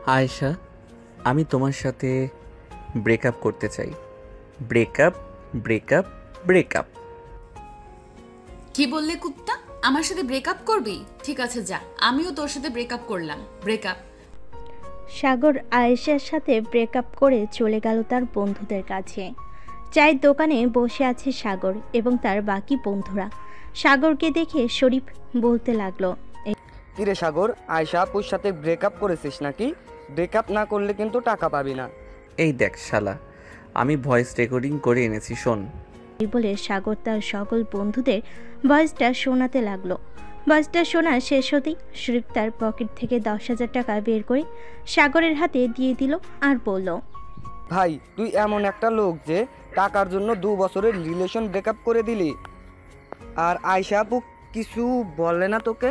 আয়েশা, আমি তোমার সাথে ব্রেকআপ করতে চাই। Breakup, breakup, breakup. কি বললে কুত্তা? আমার সাথে ব্রেকআপ করবি? ঠিক আছে যা, আমিও তোর সাথে ব্রেকআপ করলাম। ব্রেকআপ। সাগর আয়েশার সাথে ব্রেকআপ করে চলে গেল তার বন্ধুদের কাছে। চায়ের দোকানে বসে আছে সাগর এবং তার বাকি বন্ধুরা। সাগরকে দেখে শরীফ বলতে লাগলো, কিরে সাগর, আয়শা আপুর সাথে ব্রেকআপ করেছিস নাকি? ব্রেকআপ না করলে কিন্তু টাকা পাবি না। এই দেখ শালা, আমি ভয়েস রেকর্ডিং করে এনেছি, শোন। এই বলে সাগর তার সকল বন্ধুদের ভয়েসটা শোনাতে লাগলো। ভয়েসটা শোনা শেষ হতেই শরীফ তার পকেট থেকে 10,000 টাকা বের করে সাগরের হাতে দিয়ে দিল আর বলল, ভাই, তুই এমন একটা লোক যে টাকার জন্য 2 বছরের রিলেশন ব্রেকআপ করে দিলি। আর আয়শা আপু কিছু বলে না তোকে?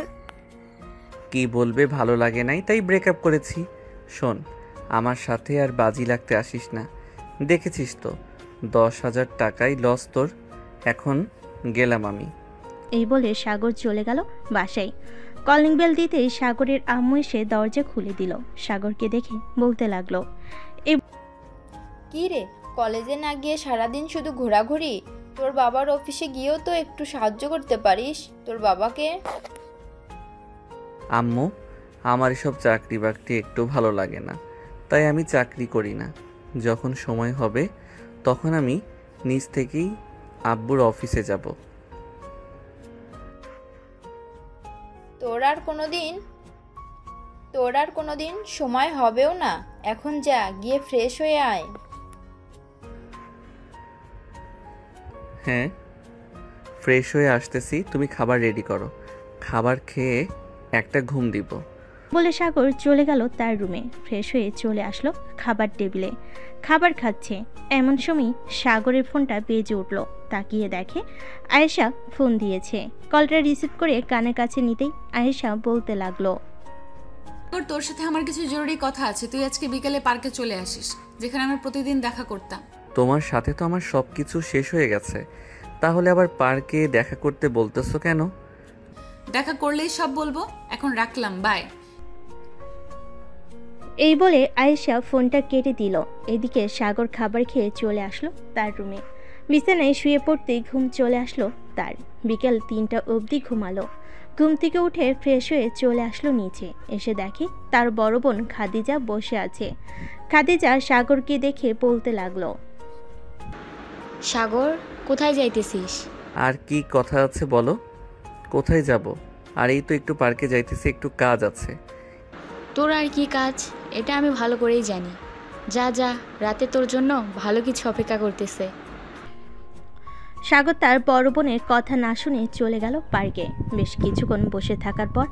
কি বলবে, ভালো লাগে নাই তাই ব্রেকআপ করেছি। শোন, আমার সাথে আর বাজি লাগতে আসিস না। দেখেছিস তো 10,000 টাকাই লস তোর। এখন গেলাম আমি। এই বলে সাগর চলে গেল বাসায়। কলিং বেল দিতেই সাগরের আম্মু এসে দরজা খুলে দিল। সাগরকে দেখে বলতে লাগলো, কি রে, কলেজে না গিয়ে সারাদিন শুধু ঘোরাঘুরি? তোর বাবার অফিসে গিয়েও তো একটু সাহায্য করতে পারিস তোর বাবাকে। আম্মু, আমার এসব চাকরি বাকরি একটু ভালো লাগে না, তাই আমি চাকরি করি না। যখন সময় হবে তখন আমি নিজ থেকেই আব্বুর অফিসে যাব। তোর আর কোনোদিন সময় হবেও না। এখন যা, গিয়ে ফ্রেশ হয়ে আয়। হ্যাঁ, ফ্রেশ হয়ে আসতেছি, তুমি খাবার রেডি করো। খাবার খেয়ে একটা ঘুম দিব। বলে সাগর চলে গেল তার রুমে। ফ্রেশ হয়ে চলে আসলো খাবার টেবিলে, খাবার খাচ্ছে। এমন সময় সাগরের ফোনটা বেজে উঠল। তাকিয়ে দেখে আয়েশা ফোন দিয়েছে। কলটা রিসিভ করে কানের কাছে নিতেই আয়েশা বলতে লাগলো, তোর সাথে আমার কিছু জরুরি কথা আছে। তুই আজকে বিকেলে পার্কে চলে আসিস, যেখানে আমরা প্রতিদিন দেখা করতাম। তোমার সাথে তো আমার সব কিছু শেষ হয়ে গেছে, তাহলে আবার পার্কে দেখা করতে বলতেছো কেন? দেখা করলেই সব বলবো। এখন রাখলাম, বাই। এই বলে আয়েশা ফোনটা কেটে দিল। এদিকে সাগর খাবার খেয়ে চলে আসলো তার রুমে। বিছানায় শুয়ে পড়তেই ঘুম চলে আসলো তার। বিকেল 3টা অবধি ঘুমালো। ঘুম থেকে উঠে ফ্রেশ হয়ে চলে আসলো নিচে। এসে দেখে তার বড় বোন খাদিজা বসে আছে। খাদিজা সাগরকে দেখে বলতে লাগলো, সাগর, কোথায় যাইতেছিস? আর কি কথা আছে বলো। কোথায় যাব? আর এই তো একটু পার্কে যাইতেছি, একটু কাজ আছে। তোর আর কি কাজ, এটা আমি ভালো করেই জানি। যা যা, রাতে তোর জন্য ভালো কিছু অপেক্ষা করতেছে। সাগর তার বড় বোনের কথা না শুনে চলে গেল পার্কে। বেশ কিছুক্ষণ বসে থাকার পর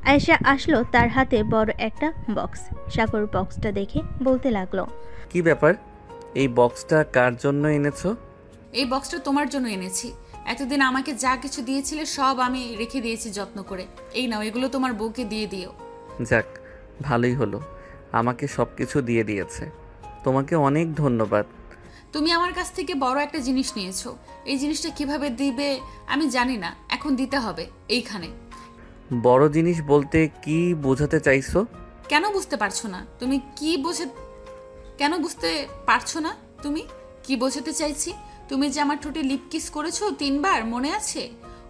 আয়েশা আসলো, তার হাতে বড় একটা বক্স। সাগর বক্সটা দেখে বলতে লাগলো, কি ব্যাপার, এই বক্সটা কার জন্য এনেছো? এই বক্সটা তোমার জন্য এনেছি। এতদিন আমাকে যা কিছু দিয়েছিলে সব আমি রেখে দিয়েছি যত্ন করে। এই নাও, এগুলো তোমার বউকে দিয়ে দিও। যাক, ভালোই হলো, আমাকে সব কিছু দিয়ে দিয়েছে। তোমাকে অনেক ধন্যবাদ। তুমি আমার কাছ থেকে বড় একটা জিনিস নিয়েছো। এই জিনিসটা কিভাবে দিবে আমি জানি না, এখন দিতে হবে এইখানে। বড় জিনিস বলতে কি বোঝাতে চাইছো? কেন বুঝতে পারছো না? কেন বুঝতে পারছো না? তুমি কি বোঝাতে চাইছি? তুমি যে আমার ঠোঁটে লিপ কিস করেছো 3বার, মনে আছে?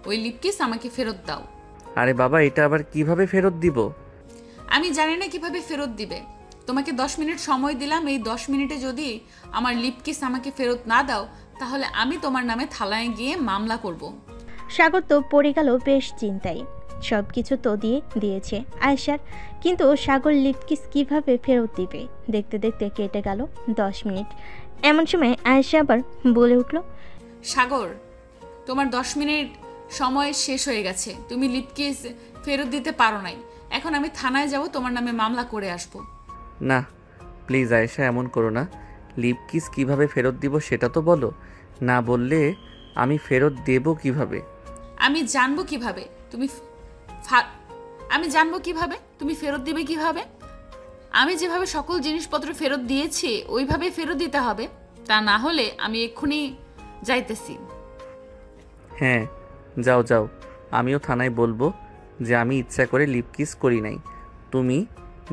ওই লিপ কিস আমাকে ফেরত দাও। আরে বাবা, এটা আবার কিভাবে ফেরত দিব? আমি জানি না কিভাবে ফেরত দিবে। তোমাকে 10 মিনিট সময় দিলাম। এই 10 মিনিটে যদি আমার লিপ কিস আমাকে ফেরত না দাও, তাহলে আমি তোমার নামে থানায় গিয়ে মামলা করব। সাগর তো পড়ে গেল বেশ চিন্তায়। সব কিছু তো দিয়েছে আয়েশার, কিন্তু সাগর লিপকিস কিভাবে ফেরত দিবে? দেখতে দেখতে কেটে গেল 10 মিনিট। এমন সময় আয়েশা আবার বলে উঠল, সাগর, তোমার 10 মিনিট সময় শেষ হয়ে গেছে। তুমি লিপ কিস ফেরত দিতে পারো নাই। এখন আমি থানায় যাব, তোমার নামে মামলা করে আসব। না প্লিজ আয়েশা, এমন করো না। লিপ কিস কিভাবে ফেরত দিব সেটা তো বলো। না বললে আমি ফেরত দেব কিভাবে? আমি জানবো কিভাবে তুমি ফেরত দিবে কিভাবে? আমি যেভাবে সকল জিনিসপত্র ফেরত দিয়েছি ওইভাবে ফেরত দিতে হবে। তা না হলে আমি এক্ষুনি যাইতেছি। হ্যাঁ, যাও যাও, আমিও থানায় বলবো যে আমি ইচ্ছা করে লিপ কিস করি নাই। তুমি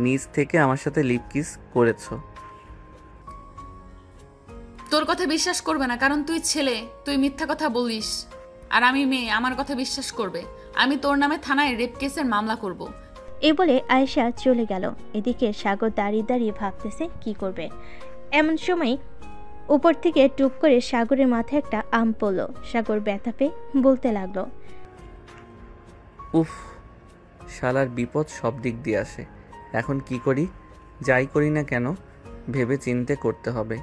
নিজ থেকে আমার সাথে লিপ কিস করেছো। তোর কথা বিশ্বাস করবে না, কারণ তুই ছেলে, তুই মিথ্যা কথা বলিস। আর আমি মেয়ে, আমার কথা বিশ্বাস করবে। আমি তোর নামে থানায় রেপ কেসের মামলা করব। এই বলে আয়েশা চলে গেল। এদিকে সাগর দাঁড়িয়ে দাঁড়িয়ে ভাবতেছে কি করবে। এমন সময় উপর থেকে টুপ করে সাগরের মাথায় একটা আম পড়ল। সাগর ব্যথা পেয়ে বলতে লাগলো, উফ, শালার বিপদ সব দিক দিয়ে আসে। এখন কি করি? যাই করি না কেন ভেবে চিন্তে করতে হবে।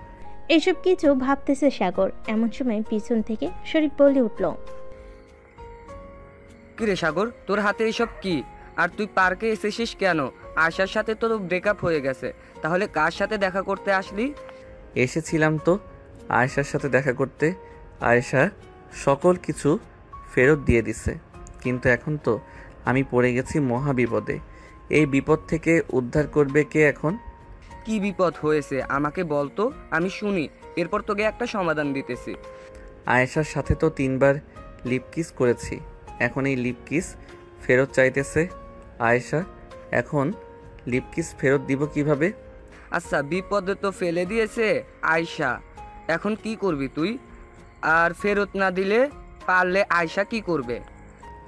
এসব কিছু ভাবতেছে সাগর। এমন সময় পিছন থেকে শরীফ বলে উঠল, কিরে সাগর, তোর হাতে এসব কি? আর তুই পার্কে এসেছিস কেন? আয়শার সাথে তো ব্রেকআপ হয়ে গেছে, তাহলে কার সাথে দেখা করতে আসলি? এসেছিলাম তো আয়েশার সাথে দেখা করতে। আয়েশা সকল কিছু ফেরত দিয়ে দিছে, কিন্তু এখন তো আমি পড়ে গেছি মহা বিপদে। এই বিপদ থেকে উদ্ধার করবে কে এখন? কি বিপদ হয়েছে আমাকে বল তো, আমি শুনি, এরপর তোকে একটা সমাধান দিতেছি। আয়েশার সাথে তো 3 বার লিপ কিস করেছি, এখন এই লিপ কিস ফেরত চাইতেছে আয়েশা। এখন লিপ কিস ফেরত দিব কিভাবে? আচ্ছা, বিপদে তো ফেলে দিয়েছে আয়শা, এখন কি করবি তুই? আর ফেরত না দিলে পারলে আয়শা কি করবে?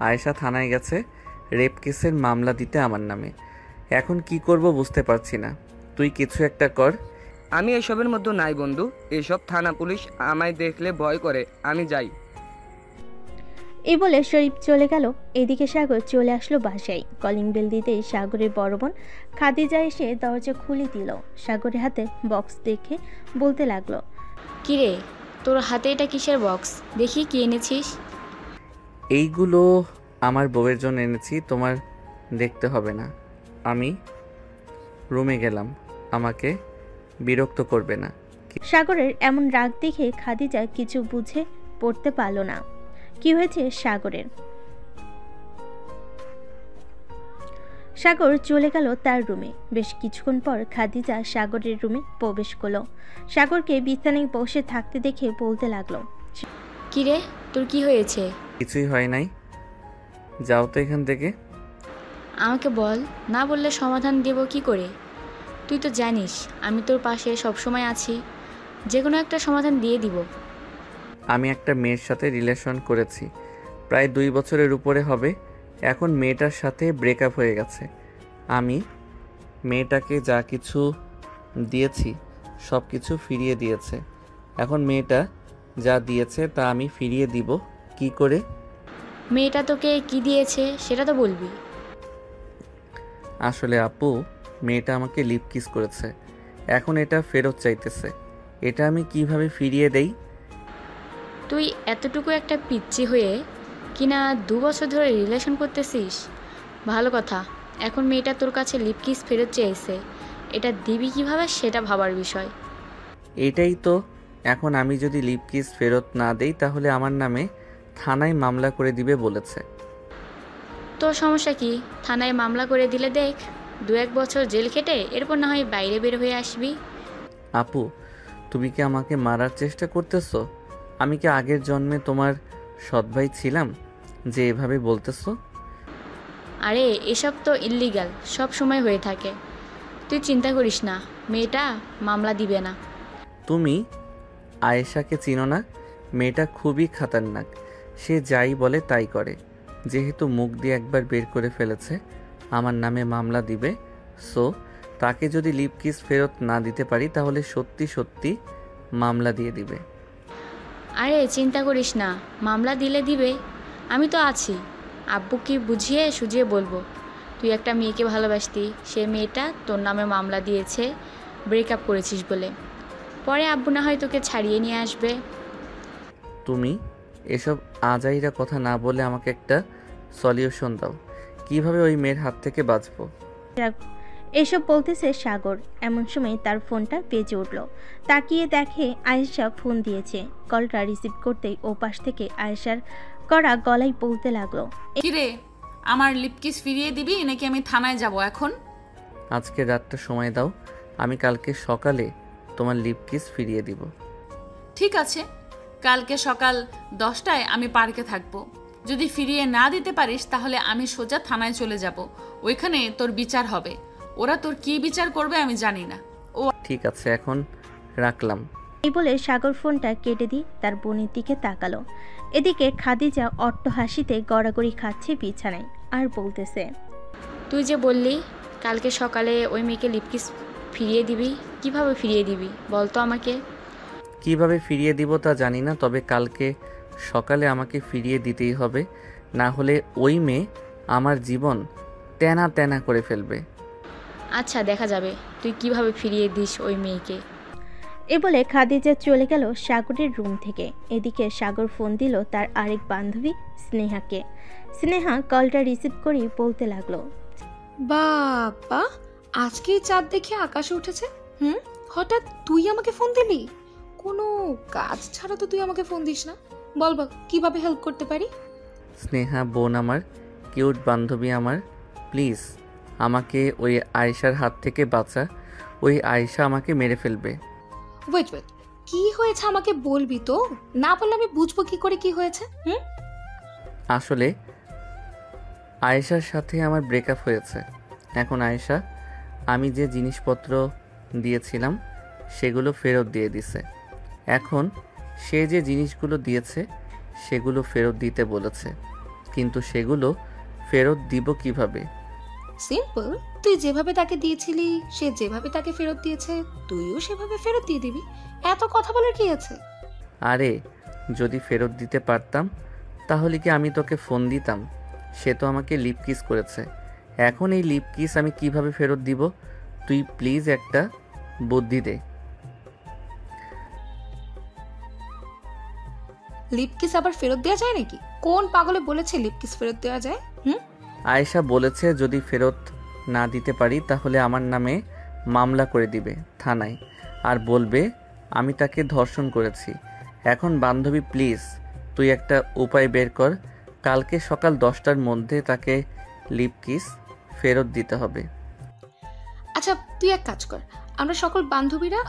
আয়েশা থানায় গেছে রেপ কেসের মামলা দিতে আমার নামে। এখন কি করব বুঝতে পারছি না, তুই কিছু একটা কর। আমি এসবের মধ্যে নাই বন্ধু, এসব থানা পুলিশ আমায় দেখলে ভয় করে, আমি যাই। এই বলে শরীফ চলে গেল। এদিকে সাগর চলে আসলো বাসায়। কলিং বেল দিতেই সাগরের বড় বোন খাদিজা এসে দরজা খুলে দিল। সাগরের হাতে বক্স দেখে বলতে লাগলো, কিরে, তোর হাতে এটা কিসের বক্স? দেখি কি এনেছিস। এইগুলো আমার বউয়ের জন্য এনেছি, তোমার দেখতে হবে না। আমি রুমে গেলাম, আমাকে বিরক্ত করবে না। সাগরের এমন রাগ দেখে খাদিজা কিছু বুঝে পড়তে পারল না কি হয়েছে সাগরের। সাগর চলে গেল তার রুমে। বেশ কিছুক্ষণ পর খাদিজা সাগরের রুমে প্রবেশ করলো। সাগরকে বিছানায় বসে থাকতে দেখে বলতে লাগলো, কিরে, তোর কি হয়েছে? কিছুই হয় নাই, যাও তো এখান থেকে। আমাকে বল, না বললে সমাধান দেব কি করে? তুই তো জানিস আমি তোর পাশে সবসময় আছি, যে কোনো একটা সমাধান দিয়ে দিব। আমি একটা মেয়ের সাথে রিলেশন করেছি, প্রায় 2 বছরের উপরে হবে। এখন মেয়েটার সাথে ব্রেকআপ হয়ে গেছে। আমি মেয়েটাকে যা কিছু দিয়েছি সব কিছু ফিরিয়ে দিয়েছে। এখন মেয়েটা যা দিয়েছে তা আমি ফিরিয়ে দিব কি করে? মেয়েটা তোকে কি দিয়েছে সেটা তো বলবি। আসলে আপু, মেয়েটা আমাকে লিপ কিস করেছে, এখন এটা ফেরত চাইতেছে। এটা আমি কিভাবে ফিরিয়ে দেই? তুই এতটুকু একটা পিচ্চি হয়ে কিনা 2 বছর ধরে রিলেশন করতেছিস? ভালো কথা, এখন মেয়েটা তোর কাছে লিপ কিস ফেরত চেয়েছে, এটা দিবি কিভাবে সেটা ভাবার বিষয়। এটাই তো, এখন আমি যদি লিপ কিস ফেরত না দেই তাহলে আমার নামে থানায় মামলা করে দিবে বলেছে। তোর সমস্যা কি? থানায় মামলা করে দিলে দেখ, 2-1 বছর জেল খেটে এরপর না হয় বাইরে বের হয়ে আসবি। আপু, তুমি কি আমাকে মারার চেষ্টা করতেছো? আমি কি আগের জন্মে তোমার সৎ ভাই ছিলাম যে এভাবে বলতেছো? আরে এসব তো ইল্লিগাল, সব সময় হয়ে থাকে। তুই চিন্তা করিস না, মেয়েটা মামলা দিবে না। তুমি আয়েশাকে চিনো না? মেয়েটা খুবই খাতারনাক, সে যাই বলে তাই করে। যেহেতু মুখ দিয়ে একবার বের করে ফেলেছে আমার নামে মামলা দিবে, সো তাকে যদি লিপ কিস ফেরত না দিতে পারি তাহলে সত্যি সত্যি মামলা দিয়ে দিবে। আরে চিন্তা করিস না, মামলা দিলে দিবে, আমি তো আছি। আব্বুকে বুঝিয়ে সুঝিয়ে বলবো তুই একটা মেয়েকে ভালোবাসতি, সে মেয়েটা তোর নামে মামলা দিয়েছে ব্রেকআপ করেছিস বলে। পরে আব্বু না হয় তোকে ছাড়িয়ে নিয়ে আসবে। তুমি এসব আজাইরা কথা না বলে আমাকে একটা সলিউশন দাও, কিভাবে ওই মেয়ের হাত থেকে বাঁচবো। এসব বলতেছে সাগর। এমন সময় তার ফোনটা বেজে উঠল। তাকিয়ে দেখে আয়েশা ফোন দিয়েছে। কলটা রিসিভ করতেই ওপাশ থেকে আয়েশার করা গলায় বলতে লাগলো, কিরে, আমার লিপ কিস ফিরিয়ে দিবি নাকি আমি থানায় যাব এখন? আজকে রাতটা সময় দাও, আমি কালকে সকালে তোমার লিপ কিস ফিরিয়ে দিব। ঠিক আছে, কালকে সকাল 10টায় আমি পার্কে থাকবো। যদি ফিরিয়ে না দিতে পারিস তাহলে আমি সোজা থানায় চলে যাব, ওইখানে তোর বিচার হবে। ওরা তোর কি বিচার করবে আমি জানি না। ঠিক আছে, এখন রাখলাম। এই বলে সাগর ফোনটা কেটে দিয়ে তার বোনের দিকে তাকালো। এদিকে খাদিজা অট্ট হাসিতে গড়াগড়ি খাচ্ছে বিছানায় আর বলতেছে, তুই যে বললি কালকে সকালে ওই মেয়েকে লিপকিস ফিরিয়ে দিবি, কিভাবে ফিরিয়ে দিবি বল তো আমাকে। কিভাবে ফিরিয়ে দিব তা জানি না, তবে কালকে সকালে আমাকে ফিরিয়ে দিতেই হবে, না হলে ওই মেয়ে আমার জীবন তেনা তেনা করে ফেলবে। আচ্ছা দেখা যাবে তুই কিভাবে ফিরিয়ে দিস ওই মেয়েকে। এ বলে খাদিজা চলে গেল সাগরের রুম থেকে। এদিকে সাগর ফোন দিল তার আরেক বান্ধবী স্নেহাকে। স্নেহা কলটা রিসিভ করে বলতে লাগলো, বাবা, আজকে চাঁদ দেখে আকাশে উঠেছে। হঠাৎ তুই আমাকে ফোন দিলি? কোনো কাজ ছাড়া তো তুই আমাকে ফোন দিস না। বল বল, কিভাবে হেল্প করতে পারি? স্নেহা বোন আমার, কিউট বান্ধবী আমার, প্লিজ আমাকে ওই আয়েশার হাত থেকে বাঁচা। ওই আয়েশা আমাকে মেরে ফেলবে। ওয়েট ওয়েট, কি হয়েছে আমাকে বলবি তো? না বললে আমি বুঝবো কি করে কি হয়েছে। আসলে আয়েশার সাথে আমার ব্রেকআপ হয়েছে। এখন আয়েশা আমি যে জিনিসপত্র দিয়েছিলাম সেগুলো ফেরত দিয়ে দিছে। এখন সে যে জিনিসগুলো দিয়েছে সেগুলো ফেরত দিতে বলেছে, কিন্তু সেগুলো ফেরত দিব কিভাবে? সিম্পল, তুই যেভাবে তাকে দিয়েছিলি, সে যেভাবে তাকে ফেরত দিয়েছে, তুইও সেভাবে ফেরত দিয়ে দিবি। এত কথা বলার কি আছে? আরে যদি ফেরত দিতে পারতাম তাহলে কি আমি তোকে ফোন দিতাম? সে তো আমাকে লিপ কিস করেছে। এখন এই লিপ কিস আমি কিভাবে ফেরত দিব? তুই প্লিজ একটা বুদ্ধি দে। লিপকিস আবার ফেরত দেওয়া যায় নাকি? কোন পাগলে বলেছে লিপকিস ফেরত দেওয়া যায়? আয়েশা বলেছে যদি ফেরত না দিতে পারি তাহলে আমার নামে মামলা করে দিবে থানায়, আর বলবে আমি তাকে ধর্ষণ করেছি। এখন বান্ধবী প্লিজ তুই একটা উপায় বের কর, কালকে সকাল 10টার মধ্যে তাকে লিপ কিস ফেরত দিতে হবে। আচ্ছা তুই এক কাজ কর, আমরা সকল বান্ধবীরা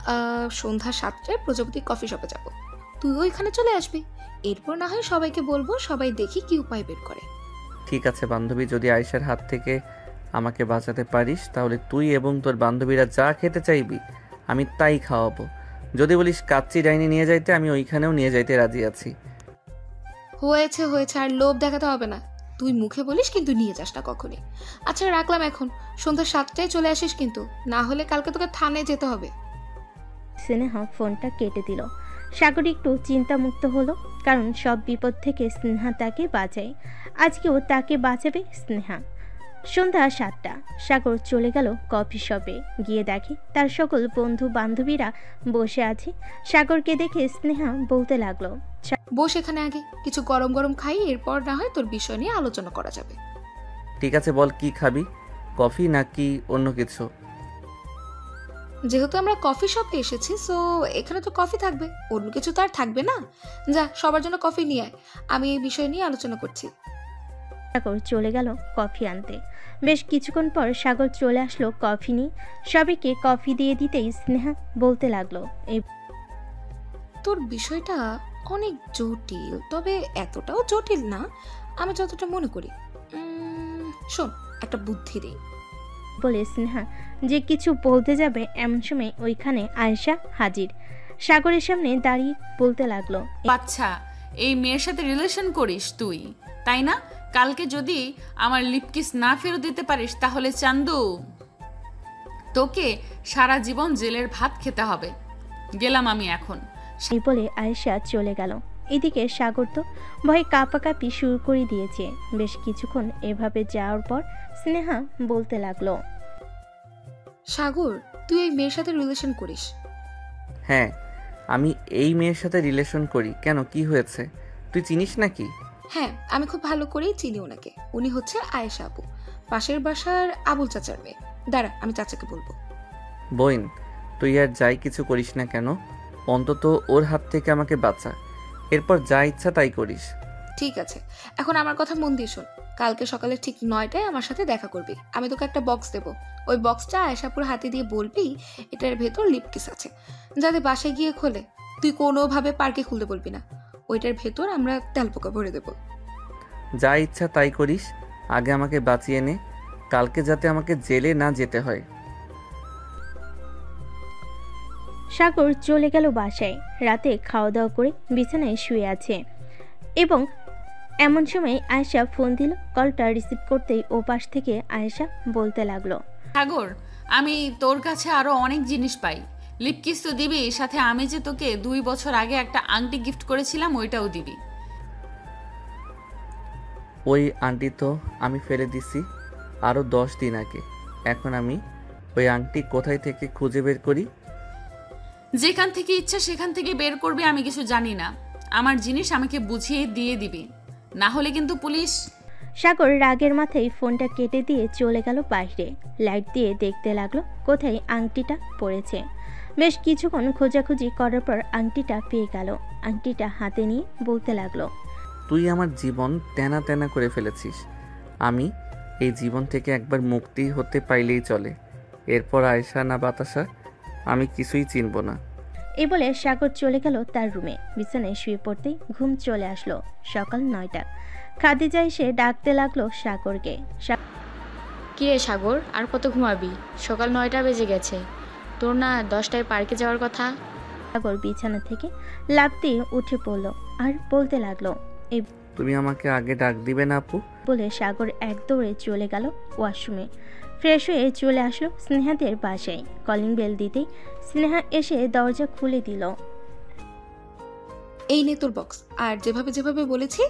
সন্ধ্যা 7টায় প্রজাপতি কফি শপে যাব। তুই ওইখানে চলে আসবি, এরপর না হয় সবাইকে বলবো, সবাই দেখি কি উপায় বের করে। ঠিক আছে বান্ধবী, যদি আয়েশার হাত থেকে আমাকে বাঁচাতে পারিস তাহলে তুই এবং তোর বান্ধবীরা যা খেতে চাইবি আমি তাই খাওয়াবো। যদি বলিস কাচ্চি ডাইনি নিয়ে যাইতে, আমি ওইখানেও নিয়ে যাইতে রাজি আছি। হয়েছে হয়েছে, আর লোভ দেখাতে হবে না। তুই মুখে বলিস কিন্তু নিয়ে যাস না কখনই। আচ্ছা রাখলাম এখন, সন্ধ্যা 7টায় চলে আসিস কিন্তু, না হলে কালকে তোকে থানায় যেতে হবে। স্নেহা ফোনটা কেটে দিল। সাগর একটু চিন্তামুক্ত হলো, কারণ সব বিপদ থেকে স্নেহা তাকে বাঁচায়। আজকেও তাকে বাঁচাবে স্নেহা। সন্ধ্যা 7টা, সাগর চলে গেল কফি শপে। গিয়ে দেখে তার সকল বন্ধু বান্ধবীরা বসে আছে। সাগরকে দেখে স্নেহা বলতে লাগলো, বস এখানে, আগে কিছু গরম গরম খাই, এরপর না হয় তোর বিষয় নিয়ে আলোচনা করা যাবে। ঠিক আছে বল, কি খাবি? কফি নাকি অন্য কিছু? যেহেতু আমরা কফি শপে এসেছি, সো এখানে তো কফি থাকবে, অন্য কিছু তো আর থাকবে না। যা সবার জন্য কফি নিয়ে আয়, আমি এই বিষয় নিয়ে আলোচনা করছি। সাগর চলে গেল কফি আনতে। বেশ কিছুক্ষণ পর সাগর চলে আসলো কফি নিয়ে। সবাইকে কফি দিয়ে দিতেই স্নেহা বলতে লাগলো, তোর বিষয়টা অনেক জটিল, তবে এতটাও জটিল না আমি যতটা মনে করি। শোন, একটা বুদ্ধি দেই। বলে স্নেহা যে কিছু বলতে যাবে এমন সময় ওইখানে আয়েশা হাজির। সাগরের সামনে দাঁড়িয়ে বলতে লাগলো, আচ্ছা এই মেয়ের সাথে রিলেশন করিস তুই, তাই না? কালকে যদি আমার লিপকিস না ফেরত দিতে পারিস তাহলে চান্দু তোকে সারা জীবন জেলের ভাত খেতে হবে। গেলাম আমি এখন। এই বলে আয়েশা চলে গেল। এদিকে সাগর তো ভয়ে কাঁপাকাঁপি শুরু করে দিয়েছে। বেশ কিছুক্ষণ এভাবে যাওয়ার পর স্নেহা বলতে লাগলো, সাগর, তুই এই মেয়ের সাথে রিলেশন করিস? হ্যাঁ আমি এই মেয়ের সাথে রিলেশন করি। কেন, কি হয়েছে? তুই চিনিস নাকি? হ্যাঁ, আমি খুব ভালো করেই চিনি ওনাকে। উনি হচ্ছে আয়েশা আপু, পাশের বাসার আবুল চাচার মেয়ে। দাঁড়া, আমি চাচাকে বলবো। বোন, তুই আর যাই কিছু করিস না কেন, অন্তত ওর হাত থেকে আমাকে বাঁচা, এরপর যা ইচ্ছা তাই করিস। ঠিক আছে, এখন আমার কথা মন দিয়ে শোন। কালকে সকালে ঠিক 9টায় আমার সাথে দেখা করবি। আমি তোকে একটা বক্স দেবো, ওই বক্সটা আয়েশাপুর হাতে দিয়ে বলবি এটার ভেতর লিপকিস আছে, যাতে বাসায় গিয়ে খোলে। তুই কোনোভাবে পার্কে খুলতে বলবি না, ওইটার ভেতর আমরা তেলপোকা ভরে দেবো। যা ইচ্ছা তাই করিস, আগে আমাকে বাঁচিয়ে নে, কালকে যাতে আমাকে জেলে না যেতে হয়। সাগর চলে গেল বাসায়। রাতে খাওয়া দাওয়া করে বিছানায় শুয়ে আছে এবং এমন সময় আয়েশা ফোন দিল। কলটা রিসিভ করতেই ও পাশ থেকে আয়েশা বলতে লাগলো, সাগর, আমি তোর কাছে আরো অনেক জিনিস পাই। লিপকিস তো দিবি, সাথে আমি যে তোকে 2 বছর আগে একটা আংটি গিফট করেছিলাম ওইটাও দিবি। ওই আংটি তো আমি ফেলে দিছি আরও 10 দিন আগে। এখন আমি ওই আংটি কোথায় থেকে খুঁজে বের করি? যেখান থেকে ইচ্ছা সেখান থেকে বের করবি, আমি কিছু জানি না। আমার জিনিস আমাকে বুঝিয়ে দিয়ে দিবি, না হলে কিন্তু পুলিশ। সাগর রাগের মাথায় ফোনটা কেটে দিয়ে চলে গেল বাইরে। লাইট দিয়ে দেখতে লাগলো কোথায় আংটিটা পড়েছে। বেশ কিছুক্ষণ খোঁজাখুঁজি করার পর আংটিটা পেয়ে গেল। আংটিটা হাতে নিয়ে বলতে লাগলো, তুই আমার জীবন তেনা তেনা করে ফেলেছিস। আমি এই জীবন থেকে একবার মুক্তি হতে পাইলেই চলে। এরপর আয়েশা না বাতাসা আমি কিছুই চিনব না। এই বলে সাগর চলে গেল তার রুমে। বিছানায় শুয়ে পড়তেই ঘুম চলে আসলো। সকাল 9টা। খাদিজা এসে ডাকতে লাগলো সাগরকে। কিরে সাগর, আর কত ঘুমাবি? সকাল 9টা বেজে গেছে। তোর না 10টায় পার্কে যাওয়ার কথা? সাগর বিছানা থেকে লাফ দিয়ে উঠে পড়ল আর বলতে লাগলো, এই তুমি আমাকে আগে ডাক দিবে না আপু? বলে সাগর এক দৌড়ে চলে গেল ওয়াশরুমে। ফ্রেশ হয়ে চলে আসলো স্নেহাদের বাসায়। কলিং বেল দিতেই স্নেহা এসে দরজা খুলে দিল। এই নে তোর বক্স, আর যেভাবে যেভাবে বলেছি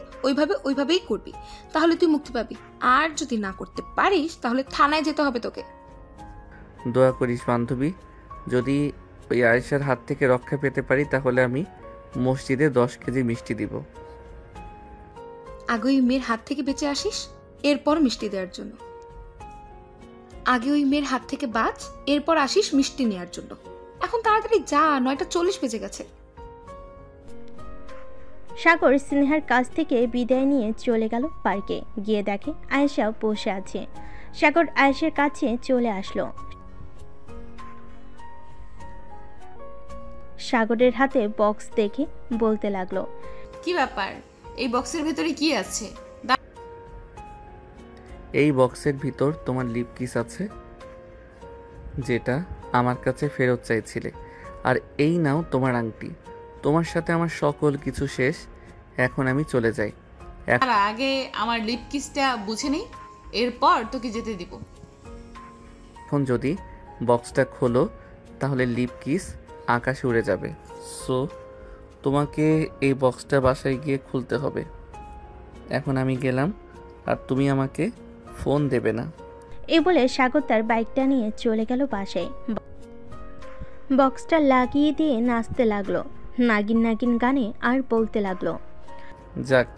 ওইভাবেই করবি, তাহলে তুই মুক্তি পাবি। আর যদি না করতে পারিস তাহলে থানায় যেতে হবে তোকে। দোয়া করিস বান্ধবী, যদি ওই আয়েশার হাত থেকে রক্ষা পেতে পারি তাহলে আমি মসজিদে 10 কেজি মিষ্টি দিব। আগে ওই মেয়ের হাত থেকে বেঁচে আসিস, এরপর মিষ্টি দেওয়ার জন্য। আগে ওই মেয়ের হাত থেকে বাঁচ, এরপর আসিস মিষ্টি নেওয়ার জন্য। এখন তাড়াতাড়ি যা, 9:40 বেজে গেছে। সাগর স্নেহার কাছ থেকে বিদায় নিয়ে চলে গেল পার্কে। গিয়ে দেখে আয়েশা বসে আছে। সাগর আয়েশার কাছে চলে আসলো। সাগরের হাতে বক্স দেখে বলতে লাগলো, কি ব্যাপার, এই বক্সের ভেতরে কি আছে? এই বক্সের ভিতর তোমার লিপ কিস আছে, যেটা আমার কাছে ফেরত চাইছিলে। আর এই নাও তোমার আংটি। তোমার সাথে আমার সকল কিছু শেষ। এখন আমি চলে যাই। আর আগে আমার লিপ কিসটা বুঝে নেই, এরপর তোকে যেতে দিব। এখন যদি বক্সটা খোলো তাহলে লিপ কিস আকাশে উড়ে যাবে। সো তোমাকে এই বক্সটা বাসায় গিয়ে খুলতে হবে। এখন আমি গেলাম, আর তুমি আমাকে ফোন দেবে না। এই বলে সাগর তার বাইকটা নিয়ে চলে গেল বাসায়। বক্সটা লাগিয়ে দিয়ে নাচতে লাগলো নাগিন নাগিন গানে আর বলতে লাগলো, যাক,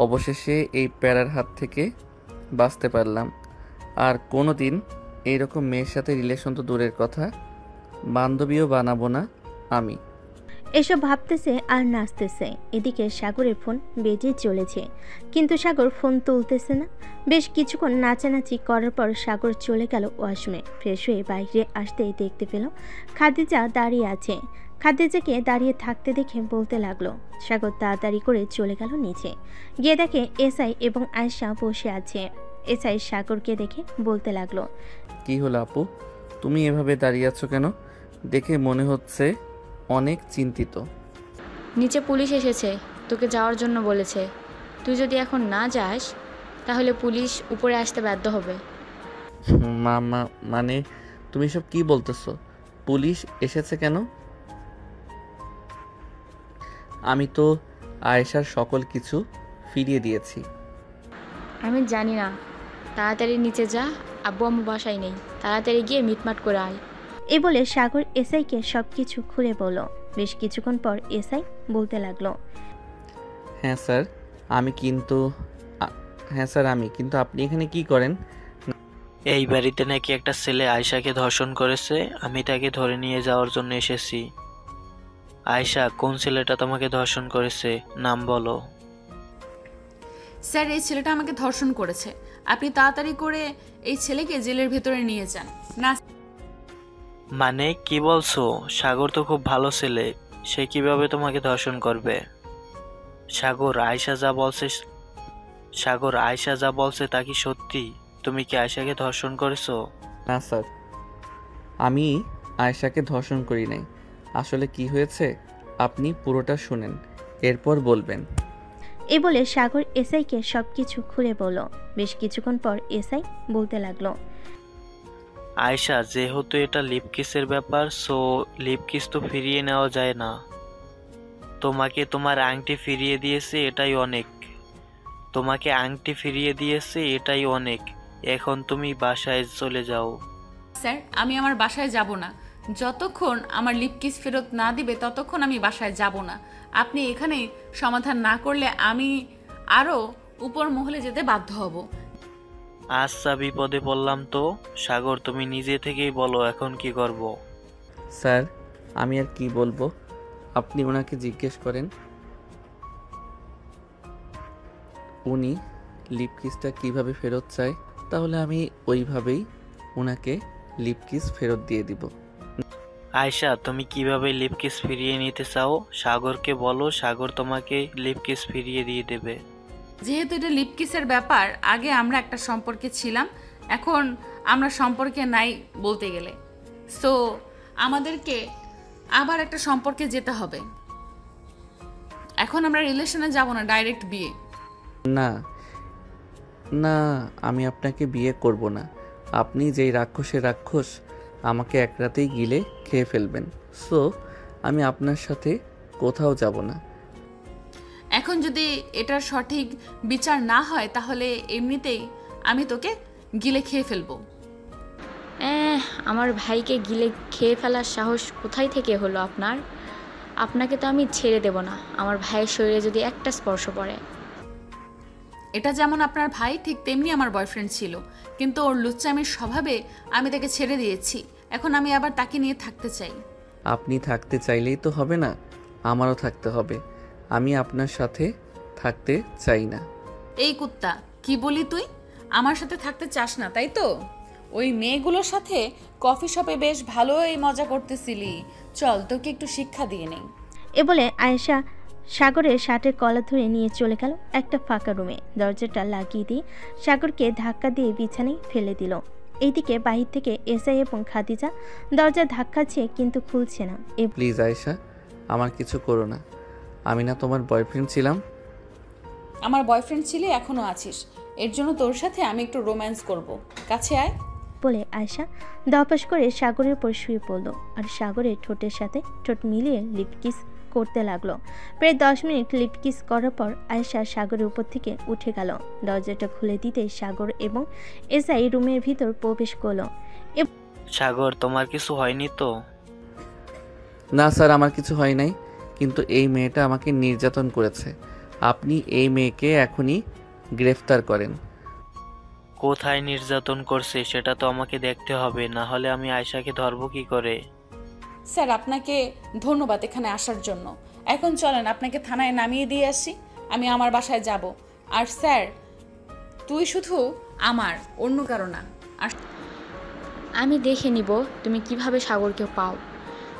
অবশেষে এই প্যারার হাত থেকে বাঁচতে পারলাম। আর কোনো দিন এইরকম মেয়ের সাথে রিলেশন তো দূরের কথা, বান্ধবীও বানাবো না আমি। এসব ভাবতেছে আর নাচতেছে। এদিকে সাগরের ফোন বেজে চলেছে, কিন্তু সাগর ফোন তুলতেছে না। বেশ কিছুক্ষণ নাচানাচি করার পর সাগর চলে গেল ওয়াশরুমে। ফ্রেশ হয়ে বাইরে আসতেই দেখতে পেল খাদিজা দাঁড়িয়ে আছে। খাদিজাকে দাঁড়িয়ে থাকতে দেখে বলতে লাগলো। সাগর তাড়াতাড়ি করে চলে গেল নিচে। গিয়ে দেখে এসআই এবং আয়েশা বসে আছে। এসআই সাগরকে দেখে বলতে লাগলো, কি হলো আপু, তুমি এভাবে দাঁড়িয়ে আছো কেন? দেখে মনে হচ্ছে অনেক চিন্তিত। নিচে পুলিশ এসেছে, তোকে যাওয়ার জন্য বলেছে। তুই যদি এখন না যাস তাহলে পুলিশ উপরে আসতে বাধ্য হবে। মামা, মানে তুমি সব কি বলতেছো? পুলিশ এসেছে কেন? আমি তো আয়েশার সকল কিছু ফিরিয়ে দিয়েছি। আমি জানি না, তাড়াতাড়ি নিচে যা, আব্বু আম্মু বাসায় নেই, তাড়াতাড়ি গিয়ে মিটমাট করে আয়। এই বলে সাগর এসআইকে সবকিছু খুলে বলল। বেশ কিছুক্ষণ পর এসআই বলতে লাগলো, হ্যাঁ স্যার আমি কিন্তু আপনি এখানে কি করেন? এই বাড়িতে নাকি একটা ছেলে আয়শাকে ধর্ষণ করেছে, আমি তাকে ধরে নিয়ে যাওয়ার জন্য এসেছি। আয়শা, কোন ছেলেটা তোমাকে ধর্ষণ করেছে? নাম বলো। স্যার, এই ছেলেটা আমাকে ধর্ষণ করেছে। আপনি তাড়াতাড়ি করে এই ছেলেকে জেলের ভেতরে নিয়ে যান। না মানে কি বলছো? সাগর তো খুব ভালো ছেলে, সে কিভাবে তোমাকে ধর্ষণ করবে? সাগর, আয়শা যা বলছে তা কি সত্যি? তুমি কি আয়শাকে ধর্ষণ করেছো? না স্যার, আমি আয়েশাকে ধর্ষণ করি নাই। আসলে কি হয়েছে আপনি পুরোটা শুনেন, এরপর বলবেন। এ বলে সাগর এসআইকে সব কিছু খুলে বলল। বেশ কিছুক্ষণ পর এসআই বলতে লাগলো, আয়শা, যেহেতু এটা লিপ কিসের ব্যাপার, সো লিপ কিস তো ফিরিয়ে নেওয়া যায় না। তোমাকে তোমার আংটি ফিরিয়ে দিয়েছে, এটাই অনেক। তোমাকে আংটি ফিরিয়ে দিয়েছে, এটাই অনেক। এখন তুমি বাসায় চলে যাও। স্যার, আমি আমার বাসায় যাব না। যতক্ষণ আমার লিপকিস ফেরত না দিবে ততক্ষণ আমি বাসায় যাব না। আপনি এখানে সমাধান না করলে আমি আরও উপর মহলে যেতে বাধ্য হব। আচ্ছা, বিপদে পড়লাম তো। সাগর, তুমি নিজে থেকেই বলো এখন কি করব। স্যার, আমি আর কি বলবো, আপনি ওনাকে জিজ্ঞেস করেন। উনি লিপ কিসটা কীভাবে ফেরত চায়, তাহলে আমি ওইভাবেই ওনাকে লিপ কিস ফেরত দিয়ে দিব। আয়শা, তুমি কিভাবে লিপ কিস ফিরিয়ে নিতে চাও সাগরকে বলো, সাগর তোমাকে লিপ কিস ফিরিয়ে দিয়ে দেবে। যেহেতু এটা লিপকিসের ব্যাপার, আগে আমরা একটা সম্পর্কে ছিলাম, এখন আমরা সম্পর্কে নাই বলতে গেলে। সো আমাদেরকে আবার একটা সম্পর্কে যেতে হবে। এখন আমরা রিলেশনে যাব না, ডাইরেক্ট বিয়ে। না না, আমি আপনাকে বিয়ে করব না। আপনি যেই রাক্ষসের রাক্ষস, আমাকে এক রাতেই গিলে খেয়ে ফেলবেন। সো আমি আপনার সাথে কোথাও যাব না। এখন যদি এটার সঠিক বিচার না হয় তাহলে এমনিতেই আমি তোকে গিলে খেয়ে ফেলবো। আমার ভাইকে গিলে খেয়ে ফেলার সাহস কোথায় থেকে হলো আপনার? আপনাকে তো আমি ছেড়ে দেব না আমার ভাইয়ের শরীরে যদি একটা স্পর্শ পড়ে। এটা যেমন আপনার ভাই, ঠিক তেমনি আমার বয়ফ্রেন্ড ছিল, কিন্তু ওর লুচ্চামির স্বভাবে আমি তাকে ছেড়ে দিয়েছি। এখন আমি আবার তাকে নিয়ে থাকতে চাই। আপনি থাকতে চাইলেই তো হবে না, আমারও থাকতে হবে। আমি আপনার সাথে থাকতে চাই না। এই কুত্তা, কি বলি তুই? আমার সাথে থাকতে চাস না তাই তো? ওই মেয়েগুলোর সাথে কফি শপে বেশ ভালোই মজা করতেছিলি। চল, তোকে একটু শিক্ষা দিয়ে নেই। এ বলে আয়েশা সাগরের শার্টের কলার ধরে নিয়ে চলে গেল একটা ফাঁকা রুমে। দরজাটা লাগিয়ে দিয়ে সাগরকে ধাক্কা দিয়ে বিছানায় ফেলে দিল। এইদিকে বাহির থেকে এসআই এবং খাদিজা দরজা ধাক্কাচ্ছে, কিন্তু খুলছে না। প্লিজ আয়েশা, আমার কিছু করো না। আমি না তোমার বয়ফ্রেন্ড ছিলাম? আমার বয়ফ্রেন্ড ছিলে, এখনো আছিস। এর জন্য তোর সাথে আমি একটু রোম্যান্স করব। কাছে আয়। বলে আয়েশা দপাস করে সাগরের উপর শুয়ে পড়ল আর সাগরের ঠোঁটের সাথে ঠোঁট মিলিয়ে লিপকিস করতে লাগলো। প্রায় 10 মিনিট লিপকিস করার পর আয়েশা সাগরের উপর থেকে উঠে গেল। দরজাটা খুলে দিতে সাগর এবং এসআই রুমের ভিতর প্রবেশ করলো। সাগর, তোমার কিছু হয়নি তো? না স্যার, আমার কিছু হয় নাই, কিন্তু এই মেয়েটা আমাকে নির্যাতন করেছে। আপনি এই মেয়েকে এখনই গ্রেফতার করেন। কোথায় নির্যাতন করছে সেটা তো আমাকে দেখতে হবে, না হলে আমি আয়শাকে ধরবো কি করে? স্যার, আপনাকে ধন্যবাদ এখানে আসার জন্য। এখন চলেন আপনাকে থানায় নামিয়ে দিয়ে আসি। আমি আমার বাসায় যাব। আর স্যার, তুই শুধু আমার, অন্য কারো না। আর আমি দেখে নিব তুমি কিভাবে সাগরকে পাও।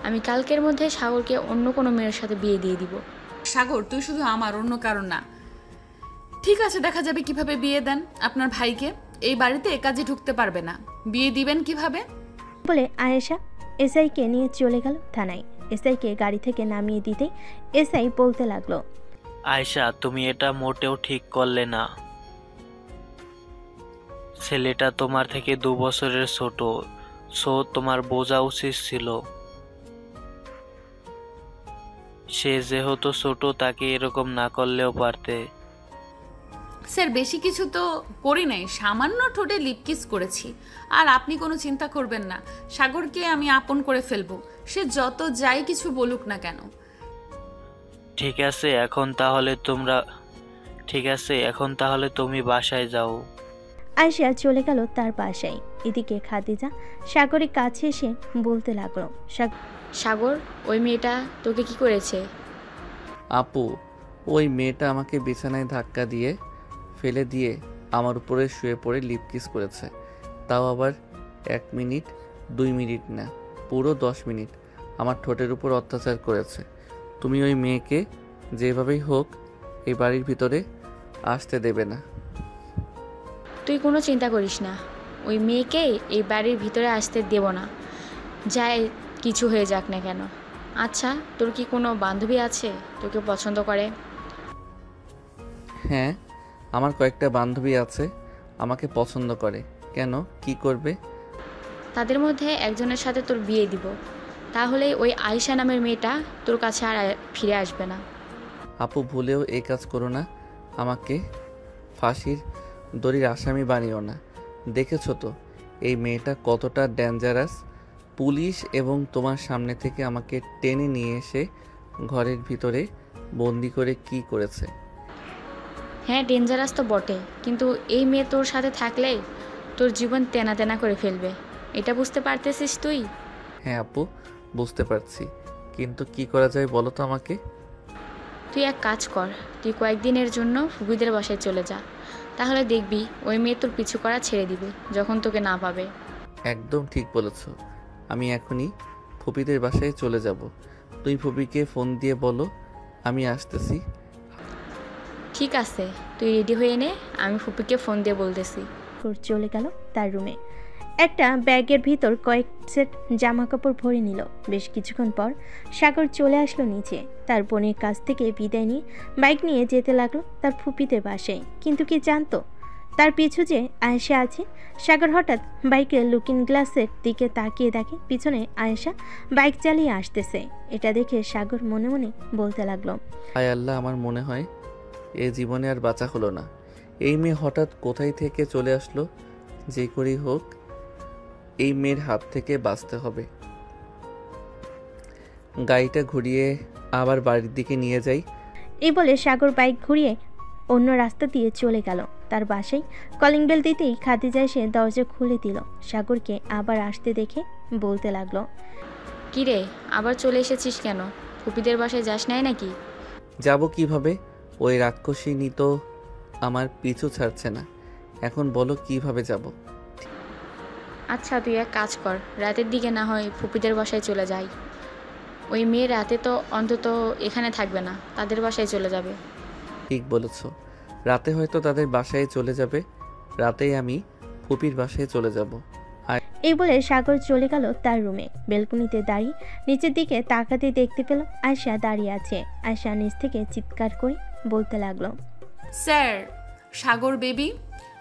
আমি কালকের মধ্যে সাগরকে অন্য কোনো মেয়ের সাথে বিয়ে দিয়ে দিব। সাগর, তুই শুধু আমার, অন্য কারণ না। ঠিক আছে, দেখা যাবে কিভাবে বিয়ে দেন আপনার ভাইকে। এই বাড়িতে কাজে ঢুকতে পারবে না, বিয়ে দিবেন কিভাবে? বলে আয়েশা এসআইকে নিয়ে চলে গেল থানায়। এসআইকে গাড়ি থেকে নামিয়ে দিতেই এসআই বলতে লাগলো, আয়শা, তুমি এটা মোটেও ঠিক করলে না। ছেলেটা তোমার থেকে 2 বছরের ছোট, সো তোমার বোঝা উচিত ছিল। সে যেহেতু ছোট, তাকে এরকম না করলেও পারতে। স্যার, বেশি কিছু তো করি নাই, সামান্য ঠোঁটে লিপকিস করেছি। আর আপনি কোনো চিন্তা করবেন না, সাগরকে আমি আপন করে ফেলবো, সে যত যাই কিছু বলুক না কেন। ঠিক আছে, এখন তাহলে তুমি বাসায় যাও। আয়েশা চলে গেল তার বাসায়। এদিকে খাদিজা সাগরের কাছে এসে বলতে লাগলো, সাগর, ওই মেয়েটা তোকে কি করেছে? আপু, ওই মেয়েটা আমাকে বিছানায় ধাক্কা দিয়ে ফেলে দিয়ে আমার উপরে শুয়ে পড়ে লিপ কিস করেছে। তাও আবার 1 মিনিট 2 মিনিট না, পুরো 10 মিনিট আমার ঠোঁটের উপর অত্যাচার করেছে। তুমি ওই মেয়েকে যেভাবেই হোক এই বাড়ির ভিতরে আসতে দেবে না। তুই কোনো চিন্তা করিস না, ওই মেয়েকে এই বাড়ির ভিতরে আসতে দেব না, যাই কিছু হয়ে যাক না কেন। আচ্ছা, তোর কি কোনো বান্ধবী আছে তোকে পছন্দ করে? হ্যাঁ, আমার কয়েকটা বান্ধবী আছে, আমাকে পছন্দ করে। কেন, কি করবে? তাদের মধ্যে একজনের সাথে তোর বিয়ে দিব, তাহলেই ওই আয়শা নামের মেয়েটা তোর কাছে আর ফিরে আসবে না। আপু, ভুলেও এই কাজ করো না। আমাকে ফাঁসির দড়ির আসামি বানিও না। দেখেছো তো এই মেয়েটা কতটা ডেঞ্জারাস। পুলিশ এবং তোমার সামনে থেকে আমাকে টেনে নিয়ে এসে ঘরের ভিতরে বন্দি করে কি করেছে। হ্যাঁ, ডেঞ্জারাস তো বটে, কিন্তু এই মেয়ে তোর সাথে থাকলে তোর জীবন তেনা তেনা করে ফেলবে, এটা বুঝতে পারতেছিস তুই? হ্যাঁ আপু, বুঝতে পারছি, কিন্তু কি করা যায় বলো তো আমাকে। তুই এক কাজ কর, তুই কয়েকদিনের জন্য ফুপিদের বাসায় চলে যা, তাহলে দেখবি ওই মেয়ে তোর পিছু করা ছেড়ে দিবে যখন তোকে না পাবে। একদম ঠিক বলেছ, আমি এখনই ফুপিদের বাসায় চলে যাব। তুই ফুপিকে ফোন দিয়ে বলো আমি আসতেছি। ঠিক আছে, তুই রেডি হয়ে নে, আমি ফুপিকে ফোন দিয়ে বলতেছি। চলে গেল তার রুমে। একটা ব্যাগের ভিতর কয়েক সেট জামা কাপড় ভরে নিল। বেশ কিছুক্ষণ পর সাগর চলে আসলো নিচে। তার বোনের কাছ থেকে বিদায় নিয়ে বাইক নিয়ে যেতে লাগলো তার ফুপিতে বাসায়। কিন্তু কি জানতো তার পিছু যে আয়েশা আছে। সাগর হঠাৎ বাইকের লুকিং গ্লাসের দিকে তাকিয়ে দেখে পিছনে আয়েশা বাইক চালিয়ে আসতেছে। এটা দেখে সাগর মনে মনে বলতে লাগলো, হায় আল্লাহ, আমার মনে হয় এ জীবনে আর বাঁচা হলো না। এই মেয়ে হঠাৎ কোথায় থেকে চলে আসলো। যে করেই হোক এই মেয়ের হাত থেকে বাঁচতে হবে। গাড়িটা ঘুরিয়ে আবার বাড়ির দিকে নিয়ে যাই। এই বলে সাগর বাইক ঘুরিয়ে অন্য রাস্তা দিয়ে চলে গেল তার বাসায়। কলিং বেল দিতেই খাদিজা এসে দরজা খুলে দিল। সাগরকে আবার আসতে দেখে বলতে লাগলো, কিরে, আবার চলে এসেছিস কেন? ফুপিদের বাসায় যাস নাই নাকি? যাব কিভাবে? ওই রাক্ষসিনী তো আমার পিছু ছাড়ছে না। এখন বলো কিভাবে যাব? আচ্ছা, তুই এক কাজ কর, রাতের দিকে না হয় ফুপিদের বাসায় চলে যাই। ওই মেয়ে রাতে তো অন্তত এখানে থাকবে না, তাদের বাসায় চলে যাবে। ঠিক বলেছ, রাতে হয়তো তাদের বাসায় চলে যাবে। রাতেই আমি ফুপির বাসায় চলে যাব। এই বলে সাগর চলে গেল তার রুমে। বেলকনিতে দাঁড়িয়ে নিচের দিকে তাকাতে দেখতে পেল আয়শা দাঁড়িয়ে আছে। আয়শা নিচ থেকে চিৎকার করে বলতে লাগলো, স্যার, সাগর বেবি,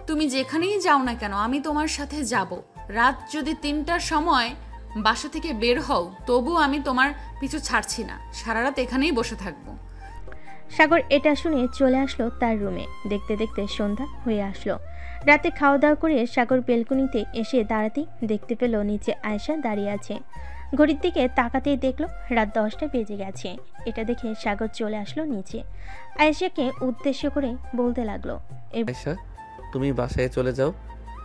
তুমি যেখানেই যাও না কেন আমি তোমার সাথে যাব। রাত যদি 3টার সময় বাসা থেকে বের হও তবু আমি তোমার পিছু ছাড়ছি না। সারা রাত এখানেই বসে থাকবো। সাগর এটা শুনে চলে আসলো তার রুমে। দেখতে দেখতে সন্ধ্যা হয়ে আসলো। রাতে খাওয়া দাওয়া করে সাগর বেলকনিতে এসে দাঁড়াতেই দেখতে পেল নিচে আয়শা দাঁড়িয়ে আছে। ঘড়ির দিকে তাকাতেই দেখলো রাত 10টা বেজে গেছে। এটা দেখে সাগর চলে আসলো নিচে। আয়েশাকে উদ্দেশ্য করে বলতে লাগলো, আয়শা, তুমি বাসায় চলে যাও,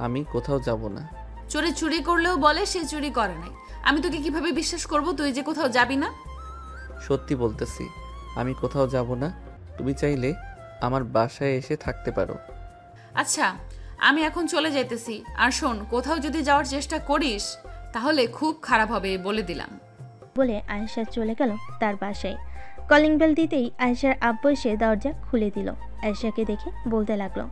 আমি কোথাও যাব না। চোরে চুরি করলেও বলে সে চুরি করে নাই। আমি তোকে কিভাবে বিশ্বাস করব তুই যে কোথাও যাবি না? সত্যি বলতেছি, আমি কোথাও যাব না। তুমি চাইলে আমার বাসায় এসে থাকতে পারো। আচ্ছা, আমি এখন চলে যাইতেছি। আর শোন, কোথাও যদি যাওয়ার চেষ্টা করিস তাহলে খুব খারাপ হবে, বলে দিলাম। বলে আয়েশা চলে গেল তার বাসায়। কলিং বেল দিতেই আয়েশার আব্বু এসে দরজা খুলে দিল। আয়েশাকে দেখে বলতে লাগলো,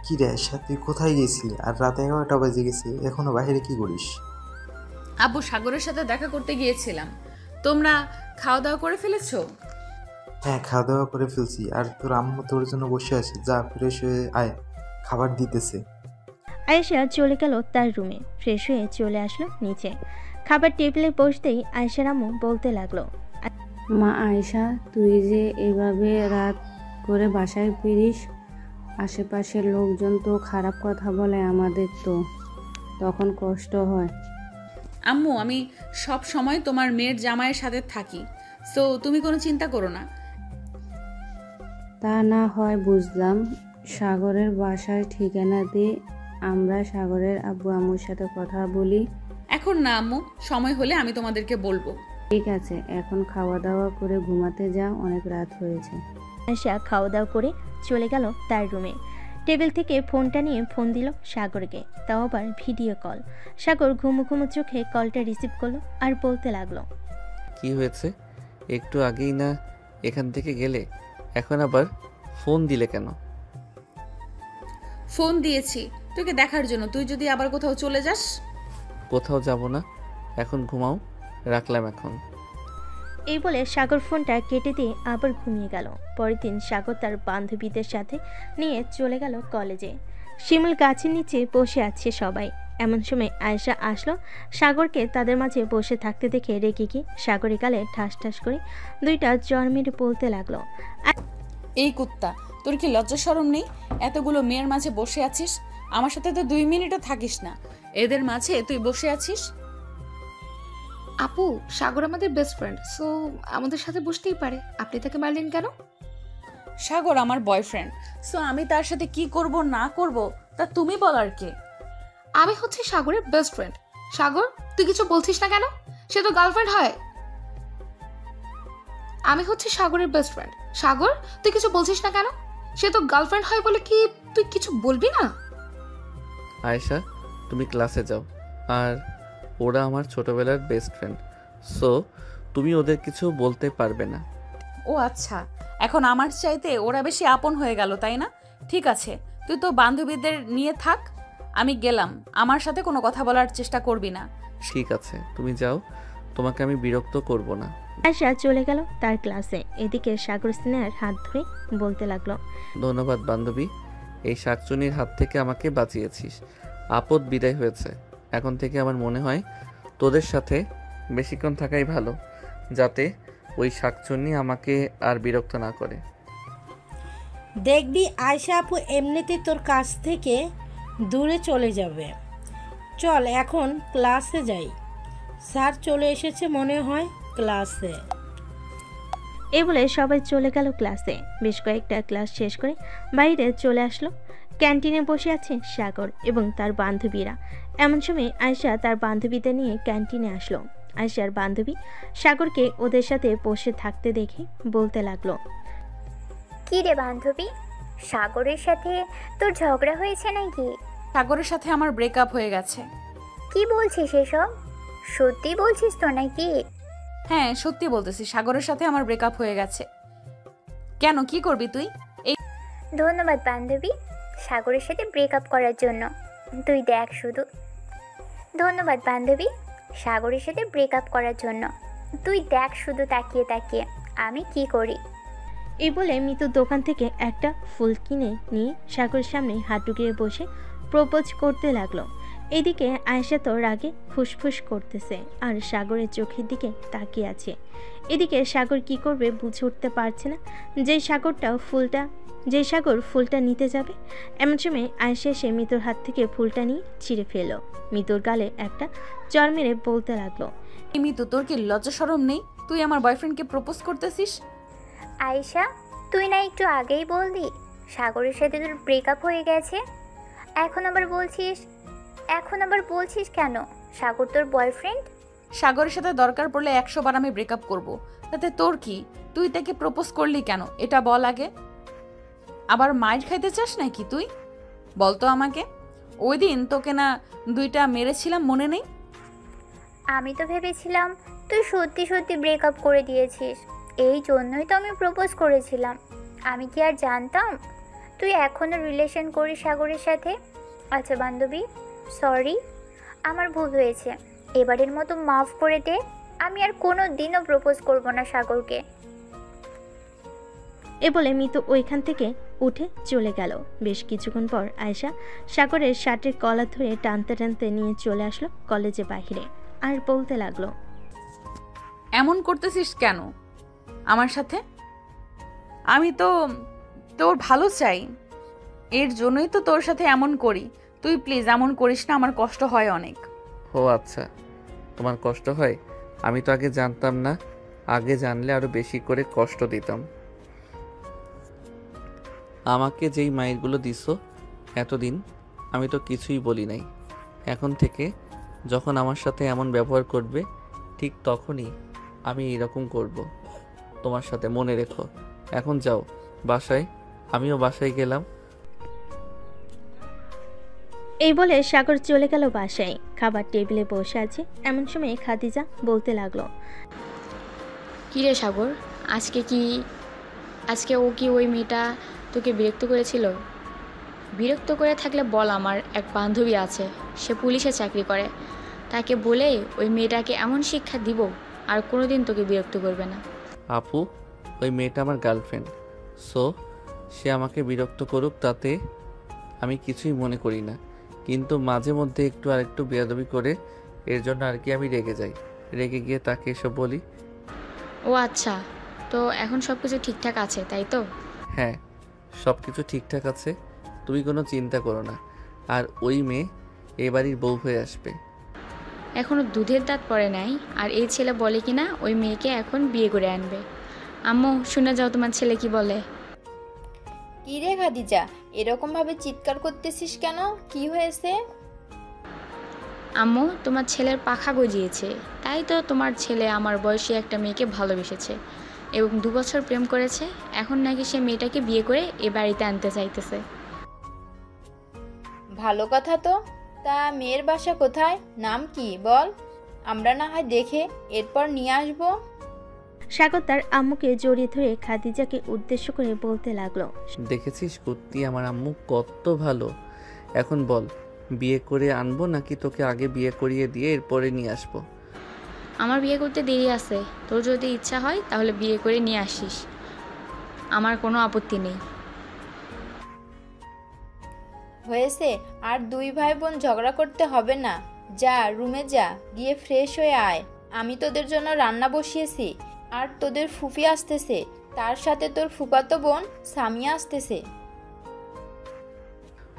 কি রে আয়শা, তুই কোথায় গেছিলি? আর রাত 11টা বাজে গেছে, এখনো বাইরে কি করিস? আব্বু, সাগরের সাথে দেখা করতে গিয়েছিলাম। তোমরা খাওয়া দাওয়া করে ফেলেছো? হ্যাঁ, খাওয়া দাওয়া করে ফেলছি। আর তোর আম্মু তোর জন্য বসে আছে, যা ফ্রেশ হয়ে আয়, খাবার দিতেছে। আয়েশা চলে গেল তার রুমে। ফ্রেশ হয়ে চলে আসলো নিচে। খাবার টেবিলে বসতেই আয়েশার আম্মু বলতে লাগলো, মা আয়েশা, তুই যে এভাবে রাত করে বাসায় ফিরিস, আশেপাশের লোকজন তো খারাপ কথা বলে, আমাদের তো তখন কষ্ট হয়। আম্মু, আমি সব সময় তোমার মেয়ের জামাইয়ের সাথে থাকি, সো তুমি কোনো চিন্তা করো না। তা না হয় বুঝলাম, সাগরের বাসার ঠিকানা দিয়ে আমরা সাগরের আব্বু আম্মুর সাথে কথা বলি। এখন না আম্মু, সময় হলে আমি তোমাদেরকে বলবো। ঠিক আছে, এখন খাওয়া দাওয়া করে ঘুমাতে যা, অনেক রাত হয়েছে। আয়েশা খাওয়া দাওয়া করে চলে গেল তার রুমে। টেবিল থেকে ফোনটা নিয়ে ফোন দিল সাগরকে, তাও আবার ভিডিও কল। সাগর ঘুমু ঘুমু চোখে কলটা রিসিভ করলো আর বলতে লাগলো, কি হয়েছে? একটু আগেই না এখান থেকে গেলে, এখন আবার ফোন দিলে কেন? ফোন দিয়েছি তোকে দেখার জন্য, তুই যদি আবার কোথাও চলে যাস। কোথাও যাব না, এখন ঘুমাও, রাখলাম এখন। এই বলে সাগর ফোনটা কেটে দিয়ে আবার ঘুমিয়ে গেল। পরের দিন সাগর তার বান্ধবীদের সাথে নিয়ে চলে গেল কলেজে। শিমুল গাছের নিচে বসে আছে সবাই। এমন সময় আয়েশা আসলো। সাগরকে তাদের মাঝে বসে থাকতে দেখে রেগে গিয়ে সাগরের গালে ঠাস ঠাস করে দুইটা জ্বর মেরে বলতে লাগলো, এই কুত্তা, তোর কি লজ্জা শরম নেই? এতগুলো মেয়ের মাঝে বসে আছিস, আমার সাথে তো 2 মিনিটও থাকিস না, এদের মাঝে তুই বসে আছিস। আপু, সাগর আমাদের বেস্ট ফ্রেন্ড, সো আমাদের সাথে বসতেই পারে। আপনি তাকে মারলেন কেন? সাগর আমার বয়ফ্রেন্ড, সো আমি তার সাথে কি করব না করব তা তুমি বলার কে? আমি হচ্ছে সাগরের বেস্ট ফ্রেন্ড। সাগর, তুই কিছু বলছিস না কেন? সে তো গার্লফ্রেন্ড হয়। আমি হচ্ছে সাগরের বেস্ট ফ্রেন্ড। সাগর, তুই কিছু বলছিস না কেন? সে তো গার্লফ্রেন্ড হয় বলে কি তুই কিছু বলবি না? আয়েশা, তুমি ক্লাসে যাও। আর ওরা আমার ছোটবেলার বেস্ট ফ্রেন্ড, সো তুমি ওদের কিছু বলতে পারবে না। ও আচ্ছা, এখন আমার চাইতে ওরা বেশি আপন হয়ে গেল, তাই না? ঠিক আছে, তুই তো বান্ধবীদের নিয়ে থাক, আমি গেলাম। আমার সাথে কোনো কথা বলার চেষ্টা করবি না। ঠিক আছে, তুমি যাও, তোমাকে আমি বিরক্ত করব না। আয়েশা চলে গেল তার ক্লাসে। এদিকে সাগর স্নেহার হাত ধরে বলতে লাগলো, ধন্যবাদ বান্ধবী, এই শাকচুনির হাত থেকে আমাকে বাঁচিয়েছিস। আপদ বিদায় হয়েছে। এখন থেকে আমার মনে হয় তোদের সাথে বেশিক্ষণ থাকাই ভালো, যাতে ওই শাকচুন্নি আমাকে আর বিরক্ত না করে। দেখবি আয়শা আপু এমনিতে তোর কাছ থেকে দূরে চলে যাবে। চল এখন ক্লাসে যাই, স্যার চলে এসেছে মনে হয় ক্লাসে। এই বলে সবাই চলে গেল ক্লাসে। বেশ কয়েকটা ক্লাস শেষ করে বাইরে চলে আসলো। ক্যান্টিনে বসে আছে সাগর এবং তার বান্ধবীরা। এমন সময় আয়েশা তার বান্ধবীদের নিয়ে ক্যান্টিনে আসলো। আয়েশার বান্ধবী সাগরকে ওদের সাথে বসে থাকতে দেখে বলতে লাগলো, কি রে বান্ধবী, সাগরের সাথে তোর ঝগড়া হয়েছে নাকি? সাগরের সাথে আমার ব্রেকআপ হয়ে গেছে। কি বলছিস এসব? সত্যি বলছিস তো নাকি? হ্যাঁ, সত্যি বলতেছি, সাগরের সাথে আমার ব্রেকআপ হয়ে গেছে। কেন, কি করবি তুই? এই ধন্যবাদ বান্ধবী, সাগরের সাথে ব্রেকআপ করার জন্য। তুই দেখ শুধু। ধন্যবাদ বান্ধবী, সাগরের সাথে ব্রেকআপ করার জন্য। তুই দেখ শুধু তাকিয়ে তাকিয়ে আমি কি করি। এই বলে মিতু দোকান থেকে একটা ফুল কিনে নিয়ে সাগরের সামনে হাত ঢুকিয়ে বসে প্রপোজ করতে লাগলো। এদিকে আয়েশা তো রাগে ফুসফুস করতেছে আর সাগরের চোখের দিকে তাকিয়ে আছে। এদিকে সাগর কি করবে বুঝে উঠতে পারছে না। যে সাগর ফুলটা নিতে যাবে, এমন সময় আয়েশা এসে মিতুর হাত থেকে ফুলটা নিয়ে ছিঁড়ে ফেলো। মিতুর গালে একটা চড় মেরে বলতে লাগলো, মিতু, তোর কি লজ্জা শরম নেই? তুই আমার বয়ফ্রেন্ডকে প্রপোজ করতেছিস? আয়েশা, তুই না একটু আগেই বললি সাগরের সাথে তোর ব্রেকআপ হয়ে গেছে? এখন আবার বলছিস কেন সাগর তোর বয়ফ্রেন্ড? সাগরের সাথে দরকার পড়লে 100 বার আমি ব্রেকআপ করব, তাতে তোর কি? তুই তাকে প্রপোজ করলি কেন এটা বল আগে। আবার মাইর খাইতে চাস নাকি তুই? বলতো আমাকে। ওই দিন তোকে না 2টা মেরেছিলাম, মনে নেই? আমি তো ভেবেছিলাম তুই সত্যি সত্যি ব্রেকআপ করে দিয়েছিস, এই জন্যই তো আমি প্রপোজ করেছিলাম। আমি কি আর জানতাম তুই এখনো রিলেশন করিস সাগরের সাথে? আচ্ছা বান্ধবী, সরি, আমার ভুল হয়েছে, এবারের মতো মাফ করে দে। আমি আর কোনো দিনও প্রপোজ করব না সাগরকে। এ বলে মিতু ওইখান থেকে উঠে চলে গেল। বেশ কিছুক্ষণ পর আয়েশা সাগরের শার্টের কলার ধরে টানতে টানতে নিয়ে চলে আসলো কলেজে বাহিরে আর বলতে লাগলো, এমন করতেছিস কেন আমার সাথে? আমি তো তোর ভালো চাই, এর জন্যই তো তোর সাথে এমন করি। তুই প্লিজ এমন করিস না, আমার কষ্ট হয় অনেক। ও আচ্ছা, তোমার কষ্ট হয়? আমি তো আগে জানতাম না, আগে জানলে আরো বেশি করে কষ্ট দিতাম। আমাকে যেই মাইরগুলো দিছো এতদিন, আমি তো কিছুই বলি নাই। এখন থেকে যখন আমার সাথে এমন ব্যবহার করবে, ঠিক তখনই আমি এরকম করব তোমার সাথে, মনে রেখো। এখন যাও বাসায়। আমিও বাসায় গেলাম। এই বলে সাগর চলে গেল বাসায়। খাবার টেবিলে বসে আছে এমন সময় খাদিজা বলতে লাগলো, কী রে সাগর, আজকে ও কি ওই মেয়েটা তোকে বিরক্ত করেছিল? বিরক্ত করে থাকলে বল, আমার এক বান্ধবী আছে, সে পুলিশে চাকরি করে, তাকে বলে ওই মেয়েটাকে এমন শিক্ষা দিব আর কোনোদিন তোকে বিরক্ত করবে না। আপু, ওই মেয়েটা আমার গার্লফ্রেন্ড, সো সে আমাকে বিরক্ত করুক তাতে আমি কিছুই মনে করি না, কিন্তু মাঝে মধ্যে একটু আরেকটু বেয়াদবি করে, এর জন্য আর কি আমি রেগে যাই। রেগে গিয়ে তাকে এসব বলি। ও আচ্ছা, তো এখন সব কিছু ঠিকঠাক আছে তাই তো? হ্যাঁ, সব কিছু ঠিকঠাক আছে, তুমি কোনো চিন্তা করো না। আর ওই মেয়ে এ বাড়ির বউ হয়ে আসবে। এখনও দুধের দাঁত পড়ে নাই, আর এই ছেলে বলে কি না ওই মেয়েকে এখন বিয়ে করে আনবে। আম্মু, শুনে যাও তোমার ছেলে কি বলে। কি রে খাদিজা, এরকম ভাবে চিৎকার করতেছিস কেন? কি হয়েছে? আম্মু, তোমার ছেলের পাখা গজিয়েছে, তাই তো তোমার ছেলে আমার বয়সী একটা মেয়েকে ভালোবেসেছে এবং 2 বছর প্রেম করেছে। এখন নাকি সে মেয়েটাকে বিয়ে করে এ বাড়িতে আনতে চাইতেছে। ভালো কথা তো। তা মেয়ের বাসা কোথায়, নাম কি বল, আমরা না হয় দেখে এরপর নিয়ে আসবো। সাগর তার আম্মুকে জড়িয়ে ধরে খাদিজাকে উদ্দেশ্য করে বলতে লাগলো, দেখেছিস কুত্তি, আমার আম্মু কত ভালো। এখন বল, বিয়ে করে আনবো নাকি তোকে আগে বিয়ে করিয়ে দিয়ে এরপরে নিয়ে আসবো? আমার বিয়ে করতে দেরি আছে, তোর যদি ইচ্ছা হয় তাহলে বিয়ে করে নিয়ে আসিস, আমার কোনো আপত্তি নেই। হয়েছে, আর 2 ভাই বোন ঝগড়া করতে হবে না। যা রুমে যা, গিয়ে ফ্রেশ হয়ে আয়। আমি তোদের জন্য রান্না বসিয়েছি, আর তোদের ফুফি আসতেছে, তার সাথে তোর ফুফাতো বোন সামিয়া আসতেছে।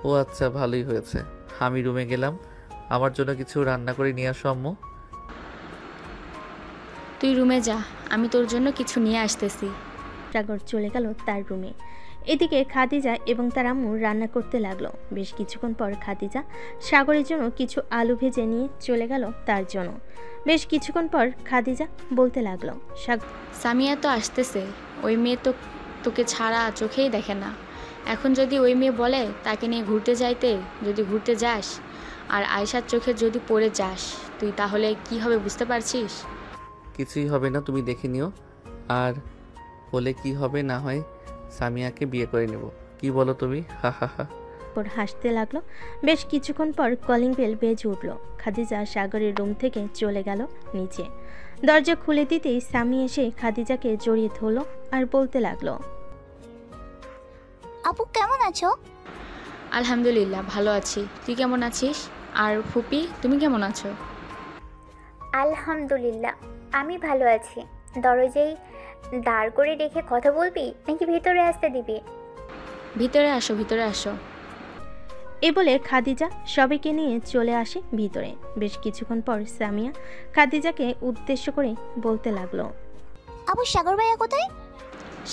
ও আচ্ছা, ভালোই হয়েছে। আমি রুমে গেলাম, আমার জন্য কিছু রান্না করে নিয়ে আসো আম্মু। তুই রুমে যা, আমি তোর জন্য কিছু নিয়ে আসতেছি। সাগর চলে গেল তার রুমে। এদিকে খাদিজা এবং তার আম্মু রান্না করতে লাগলো। বেশ কিছুক্ষণ পর খাদিজা সাগরের জন্য কিছু আলু ভেজে নিয়ে চলে গেল তার জন্য। বেশ কিছুক্ষণ পর খাদিজা বলতে লাগলো, সামিয়া তো আসতেছে, ওই মেয়ে তো তোকে ছাড়া চোখেই দেখে না। এখন যদি ওই মেয়ে বলে তাকে নিয়ে ঘুরতে যাইতে, যদি ঘুরতে যাস আর আয়শার চোখে যদি পড়ে যাস তুই, তাহলে কি হবে বুঝতে পারছিস? কিছুই হবে না, তুমি দেখে নিও। আর বলে কি হবে না হয় সামিয়াকে বিয়ে করে নেব, কি বলো তুমি? হা হা হা। পর হাসতে লাগলো। বেশ কিছুক্ষণ পর কলিং বেল বেজে উঠল। খাদিজা সাগরের রুম থেকে চলে গেল নিচে। দরজা খুলে দিতেই সামি এসে খাদিজাকে জড়িয়ে ধরল আর বলতে লাগলো, আপু কেমন আছো? আলহামদুলিল্লাহ ভালো আছি, তুই কেমন আছিস? আর ফুপি, তুমি কেমন আছো? আলহামদুলিল্লাহ আমি ভালো আছি। দরজায় দাঁড় করে রেখে কথা বলবি নাকি ভিতরে আসতে দিবি? ভিতরে আসো, ভিতরে আসো। এ বলে খাদিজা সবাইকে নিয়ে চলে আসে ভিতরে। বেশ কিছুক্ষণ পর সামিয়া খাদিজাকে উদ্দেশ্য করে বলতে লাগলো, আপু সাগর ভাইয়া কোথায়?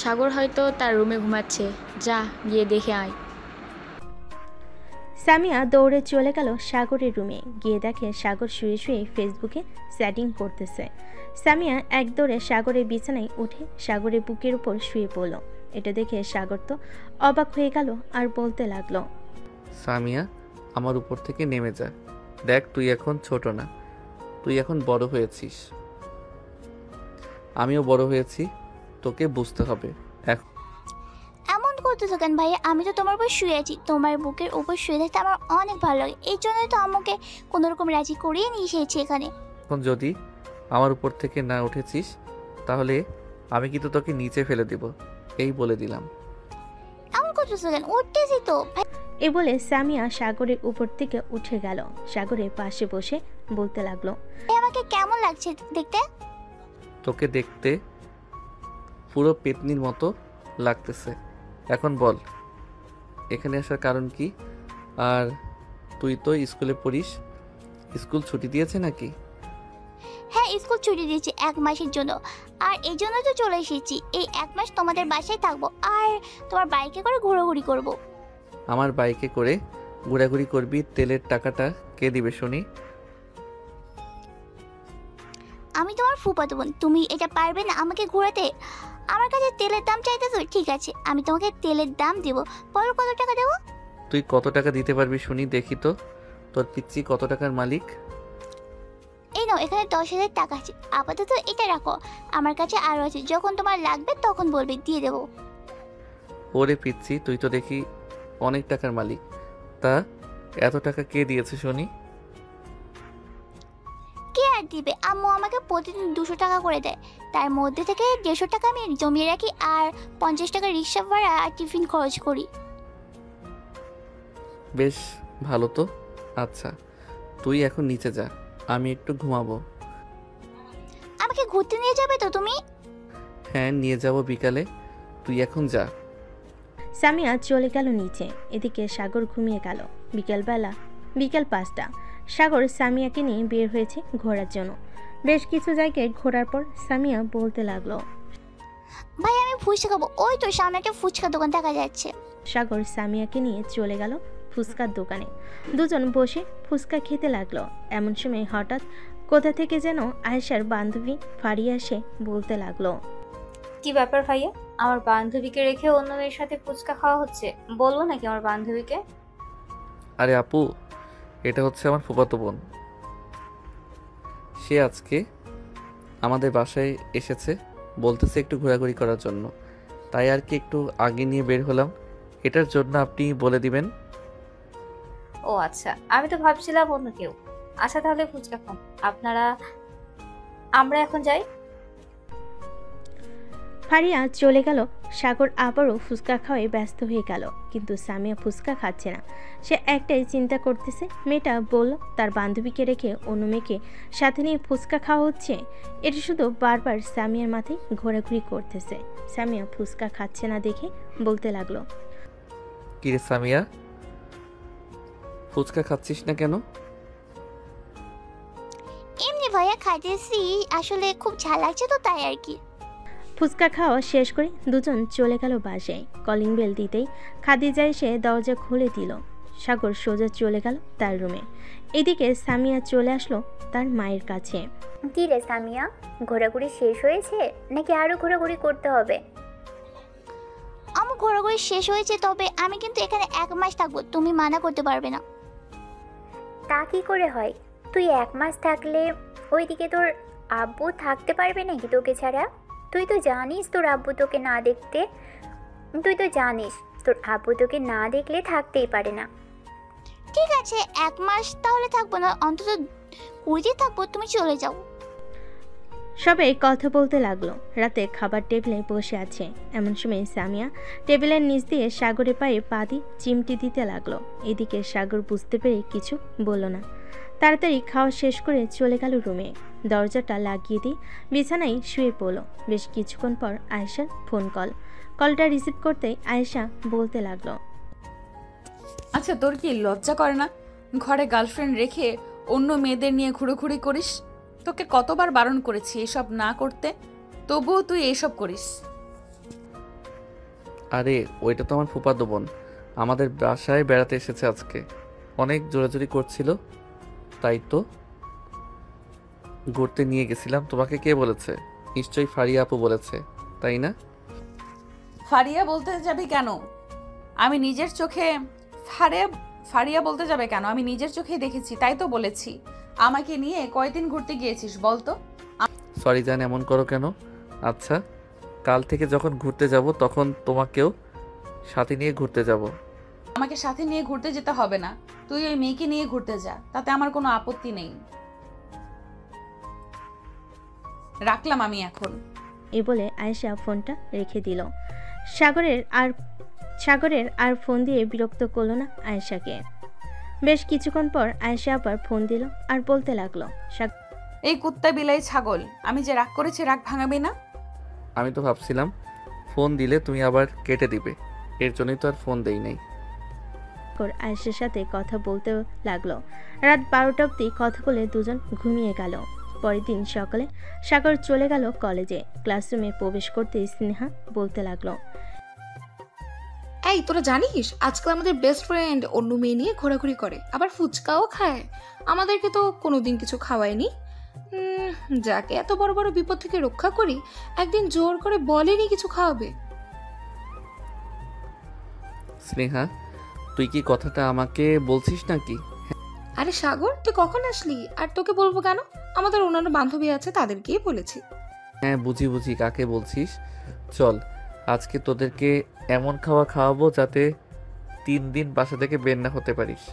সাগর হয়তো তার রুমে ঘুমাচ্ছে, যা গিয়ে দেখে আয়। সামিয়া দৌড়ে চলে গেল সাগরের রুমে। গিয়ে দেখে সাগর শুয়ে শুয়ে ফেসবুকে চ্যাটিং করতেছে। সামিয়া এক দৌড়ে সাগরের বিছানায় উঠে সাগরের বুকের উপর শুয়ে পড়ল। এটা দেখে সাগর তো অবাক হয়ে গেল আর বলতে লাগলো, সামিয়া, আমার উপর থেকে নেমে যা। দেখ, তুই এখন ছোট না, তুই এখন বড় হয়েছিস, আমিও বড় হয়েছি, তোকে বুঝতে হবে। এমন করতেছো কেন ভাইয়া? আমি তো তোমার উপর শুয়ে আছি, তোমার বুকের উপর শুয়ে থাকতে আমার অনেক ভালো লাগে, এই জন্যই তো আমাকে কোনোরকম রাজি করিয়ে নিয়ে এসেছি এখানে। এখন যদি আমার উপর থেকে না উঠেছিস তাহলে আমি কিন্তু তোকে নিচে ফেলে দিব, এই বলে দিলাম। এমন করতেছো কেন? উঠতেছি তো। এ বলে সামিয়া সাগরের উপর থেকে উঠে গেল। সাগরের পাশে বসে বলতে লাগলো, আমাকে কেমন লাগছে দেখতে? তোকে দেখতে পুরো পেতনির মতো লাগতেছে। এখন বল, এখানে আসার কারণ কি? আর তুই তো স্কুলে পড়িস, স্কুল ছুটি দিয়েছে নাকি? হ্যাঁ, স্কুল ছুটি দিয়েছে 1 মাসের জন্য, আর এই জন্য তো চলে এসেছি। এই 1 মাস তোমাদের বাসায় থাকবো আর তোমার বাইকে করে ঘোরাঘুরি করব। আমার বাইকে করে ঘোরাঘুরি করবি? তেলের টাকাটা কে দিবে শুনি? আমি তোমার ফুফাতো বোন, তুমি এটা পারবে না আমাকে ঘোরাতে? আমার কাছে তেলের দাম চাইতেছো? ঠিক আছে, আমি তোমাকে তেলের দাম দেব। বলো কত টাকা দেবো? তুই কত টাকা দিতে পারবি শুনি, দেখি তো তোর পিচ্ছি কত টাকার মালিক। এই নাও, এখানে 10,000 টাকা আছে, আপাতত এটা রাখো। আমার কাছে আরও আছে, যখন তোমার লাগবে তখন বলবে, দিয়ে দেবো। ওরে পিচ্ছি, তুই তো দেখি অনেক টাকার মালিক, তা এত টাকা কে দিয়েছে শুনি? কে আর আর দিবে? আম্মু আমাকে প্রতিদিন 200 টাকা করে দেয়, তার মধ্যে থেকে 150 টাকা আমি জমিয়ে রাখি আর 50 টাকা রিক্সা ভাড়া আর টিফিন খরচ করি। বেশ ভালো তো। আচ্ছা তুই এখন নিচে যা, আমি একটু ঘুমাবো। আমাকে ঘুরতে নিয়ে যাবে তো তুমি? হ্যাঁ নিয়ে যাব বিকালে, তুই এখন যা। সামিয়া চলে গেল নিচে। এদিকে সাগর ঘুমিয়ে গেল। বিকেল 5টা। সাগর সামিয়াকে নিয়ে বের হয়েছে ঘোরার জন্য। বেশ কিছু জায়গায় ঘোরার পর সামিয়া বলতে লাগলো, ভাই আমি ফুচকা খাবো, ওই তো সামনে একটা ফুচকা দোকান দেখা যাচ্ছে। সাগর সামিয়াকে নিয়ে চলে গেল ফুচকার দোকানে। দুজন বসে ফুচকা খেতে লাগলো। এমন সময় হঠাৎ কোথা থেকে যেন আয়েশার বান্ধবী ফারিয়া এসে বলতে লাগলো, কি ব্যাপার ভাইয়া, আমার বান্ধবীকে রেখে অন্য মেয়ের সাথে ফুচকা খাওয়া হচ্ছে? বলবো নাকি আমার বান্ধবীকে? আরে আপু, এটা হচ্ছে আমার ফুফাতো বোন। সে আজকে আমাদের বাসায় এসেছে, বলতেছে একটু ঘোরাঘুরি করার জন্য, তাই আর কি একটু আগে নিয়ে বের হলাম। এটার জন্য আপনি বলে দিবেন। ও আচ্ছা, আমি তো ভাবছিলাম অন্য কেউ। আচ্ছা তাহলে ফুচকা খান আমরা এখন যাই। ফারিয়া চলে গেল। সাগর আবারও ফুচকা খাওয়ায় ব্যস্ত হয়ে গেল, কিন্তু সামিয়া ফুচকা খাচ্ছে না। সে একটাই চিন্তা করতেছে, মেয়েটা বলল তার বান্ধবীকে রেখে অন্য মেয়েকে সাথে নিয়ে ফুচকা খাওয়া হচ্ছে। এটা শুধু বারবার সামিয়ার মাথায় ঘোরাঘুরি করতেছে। সামিয়া ফুচকা খাচ্ছে না দেখে বলতে লাগলো, কিরে সামিয়া, ফুচকা খাচ্ছিস না কেন? এমনি ভাইয়া খাইতেছি, আসলে খুব ঝাল লাগছে তো তাই আর কি। ফুচকা খাওয়া শেষ করে দুজন চলে গেল বাসায়। কলিং বেল দিতেই খাদিজা এসে দরজা খুলে দিল। সাগর সোজা চলে গেল তার রুমে। এদিকে সামিয়া চলে আসলো তার মায়ের কাছে। কি রে সামিয়া, ঘোরাঘুরি শেষ হয়েছে নাকি আরো ঘোরাঘুরি করতে হবে? আমার ঘোরাঘুরি শেষ হয়েছে, তবে আমি কিন্তু এখানে 1 মাস থাকবো, তুমি মানা করতে পারবে না। তা কি করে হয়? তুই 1 মাস থাকলে ওইদিকে তোর আব্বু থাকতে পারবে নাকি তোকে ছাড়া? তুই তো জানিস তোর আব্বু তোকে না দেখলে থাকতেই পারে না। ঠিক আছে 1 মাস তাহলে থাকবো না, অন্তত 20 দিন থাকবো, তুমি চলে যাও। সবাই কথা বলতে লাগলো। রাতে খাবার টেবিলে বসে আছে। এমন সময় সামিয়া টেবিলের নিচ দিয়ে সাগরের পায়ে পা দিয়ে চিমটি দিতে লাগলো। এদিকে সাগর বুঝতে পেরে কিছু বলল না। তাড়াতাড়ি খাওয়া শেষ করে চলে গেল রুমে। দরজাটা লাগিয়ে দিয়ে বিছানায় শুয়ে পড়ল। বেশ কিছুক্ষণ পর আয়েশার ফোন কলটা রিসিভ করতেই আয়েশা বলতে লাগলো, আচ্ছা তোর কি লজ্জা করে না? ঘরে গার্লফ্রেন্ড রেখে অন্য মেয়েদের নিয়ে ঘুরোঘুরি করিস। তোকে কতবার বারণ করেছি এসব না করতে, তবুও তুই এসব করিস। আরে ওইটা তো আমার ফুফাতো বোন, আমাদের বাসায় বেড়াতে এসেছে আজকে। অনেক জোরাজোরি করছিল, তাই তো ঘুরতে নিয়ে গেছিলাম। তোমাকে কে বলেছে? নিশ্চয়ই ফারিয়া আপু বলেছে, তাই না? ফারিয়া বলতে যাবে কেন? আমি নিজের চোখে ফারিয়া বলতে যাবে কেন? আমি নিজের চোখেই দেখেছি, তাই তো বলেছি। আমাকে নিয়ে কয়দিন ঘুরতে গিয়েছিস বলতো? সরি জান, এমন করো কেন? আচ্ছা কাল থেকে যখন ঘুরতে যাব তখন তোমাকেও সাথে নিয়ে ঘুরতে যাব। আমাকে সাথে নিয়ে ঘুরতে যেতে হবে না, তুই ওই মেয়েকে নিয়ে ঘুরতে যা, তাতে আমার কোনো আপত্তি নেই। রাখলাম আমি এখন। এ বলে আয়েশা ফোনটা রেখে দিল। সাগরের আর ফোন দিয়ে বিরক্ত করলো না আয়েশাকে। বেশ কিছুক্ষণ পর আয়েশা আবার ফোন দিল আর বলতে লাগলো, এই কুত্তা বিলাই ছাগল, আমি যে রাগ করেছি রাগ ভাঙাবি না? আমি তো ভাবছিলাম ফোন দিলে তুমি আবার কেটে দিবে, এর জন্যই তো আর ফোন দেই নাই। আয়েশার সাথে কথা বলতে লাগলো। রাত 12টা অবধি কথা বলে দুজন ঘুমিয়ে গেল। পরের দিন সকালে সাগর চলে গেল কলেজে। ক্লাসরুমে প্রবেশ করতে স্নেহা বলতে লাগলো, এই তোরা জানিস আজকাল আমাদের বেস্ট ফ্রেন্ড অন্য মেয়ে নিয়ে ঘোরাঘুরি করে, আবার ফুচকাও খায়। আমাদেরকে তো কোনোদিন কিছু খাওয়ায়নি। যাকে এত বড় বড় বিপদ থেকে রক্ষা করি, একদিন জোর করে বলেনি কিছু খাওয়াবে। স্নেহা, তুই কি কথাটা আমাকে বলছিস নাকি? আরে সাগর, তুই কখন আসলি? আর তোকে বলবো কেন? আমাদের অন্যান্য বান্ধবী আছে, তাদেরকেই বলেছি। হ্যাঁ বুঝি কাকে বলছিস। চল আজকে তোদেরকে এমন খাওয়াবো যাতে 3 দিন বাসা থেকে বের না হতে পারিস।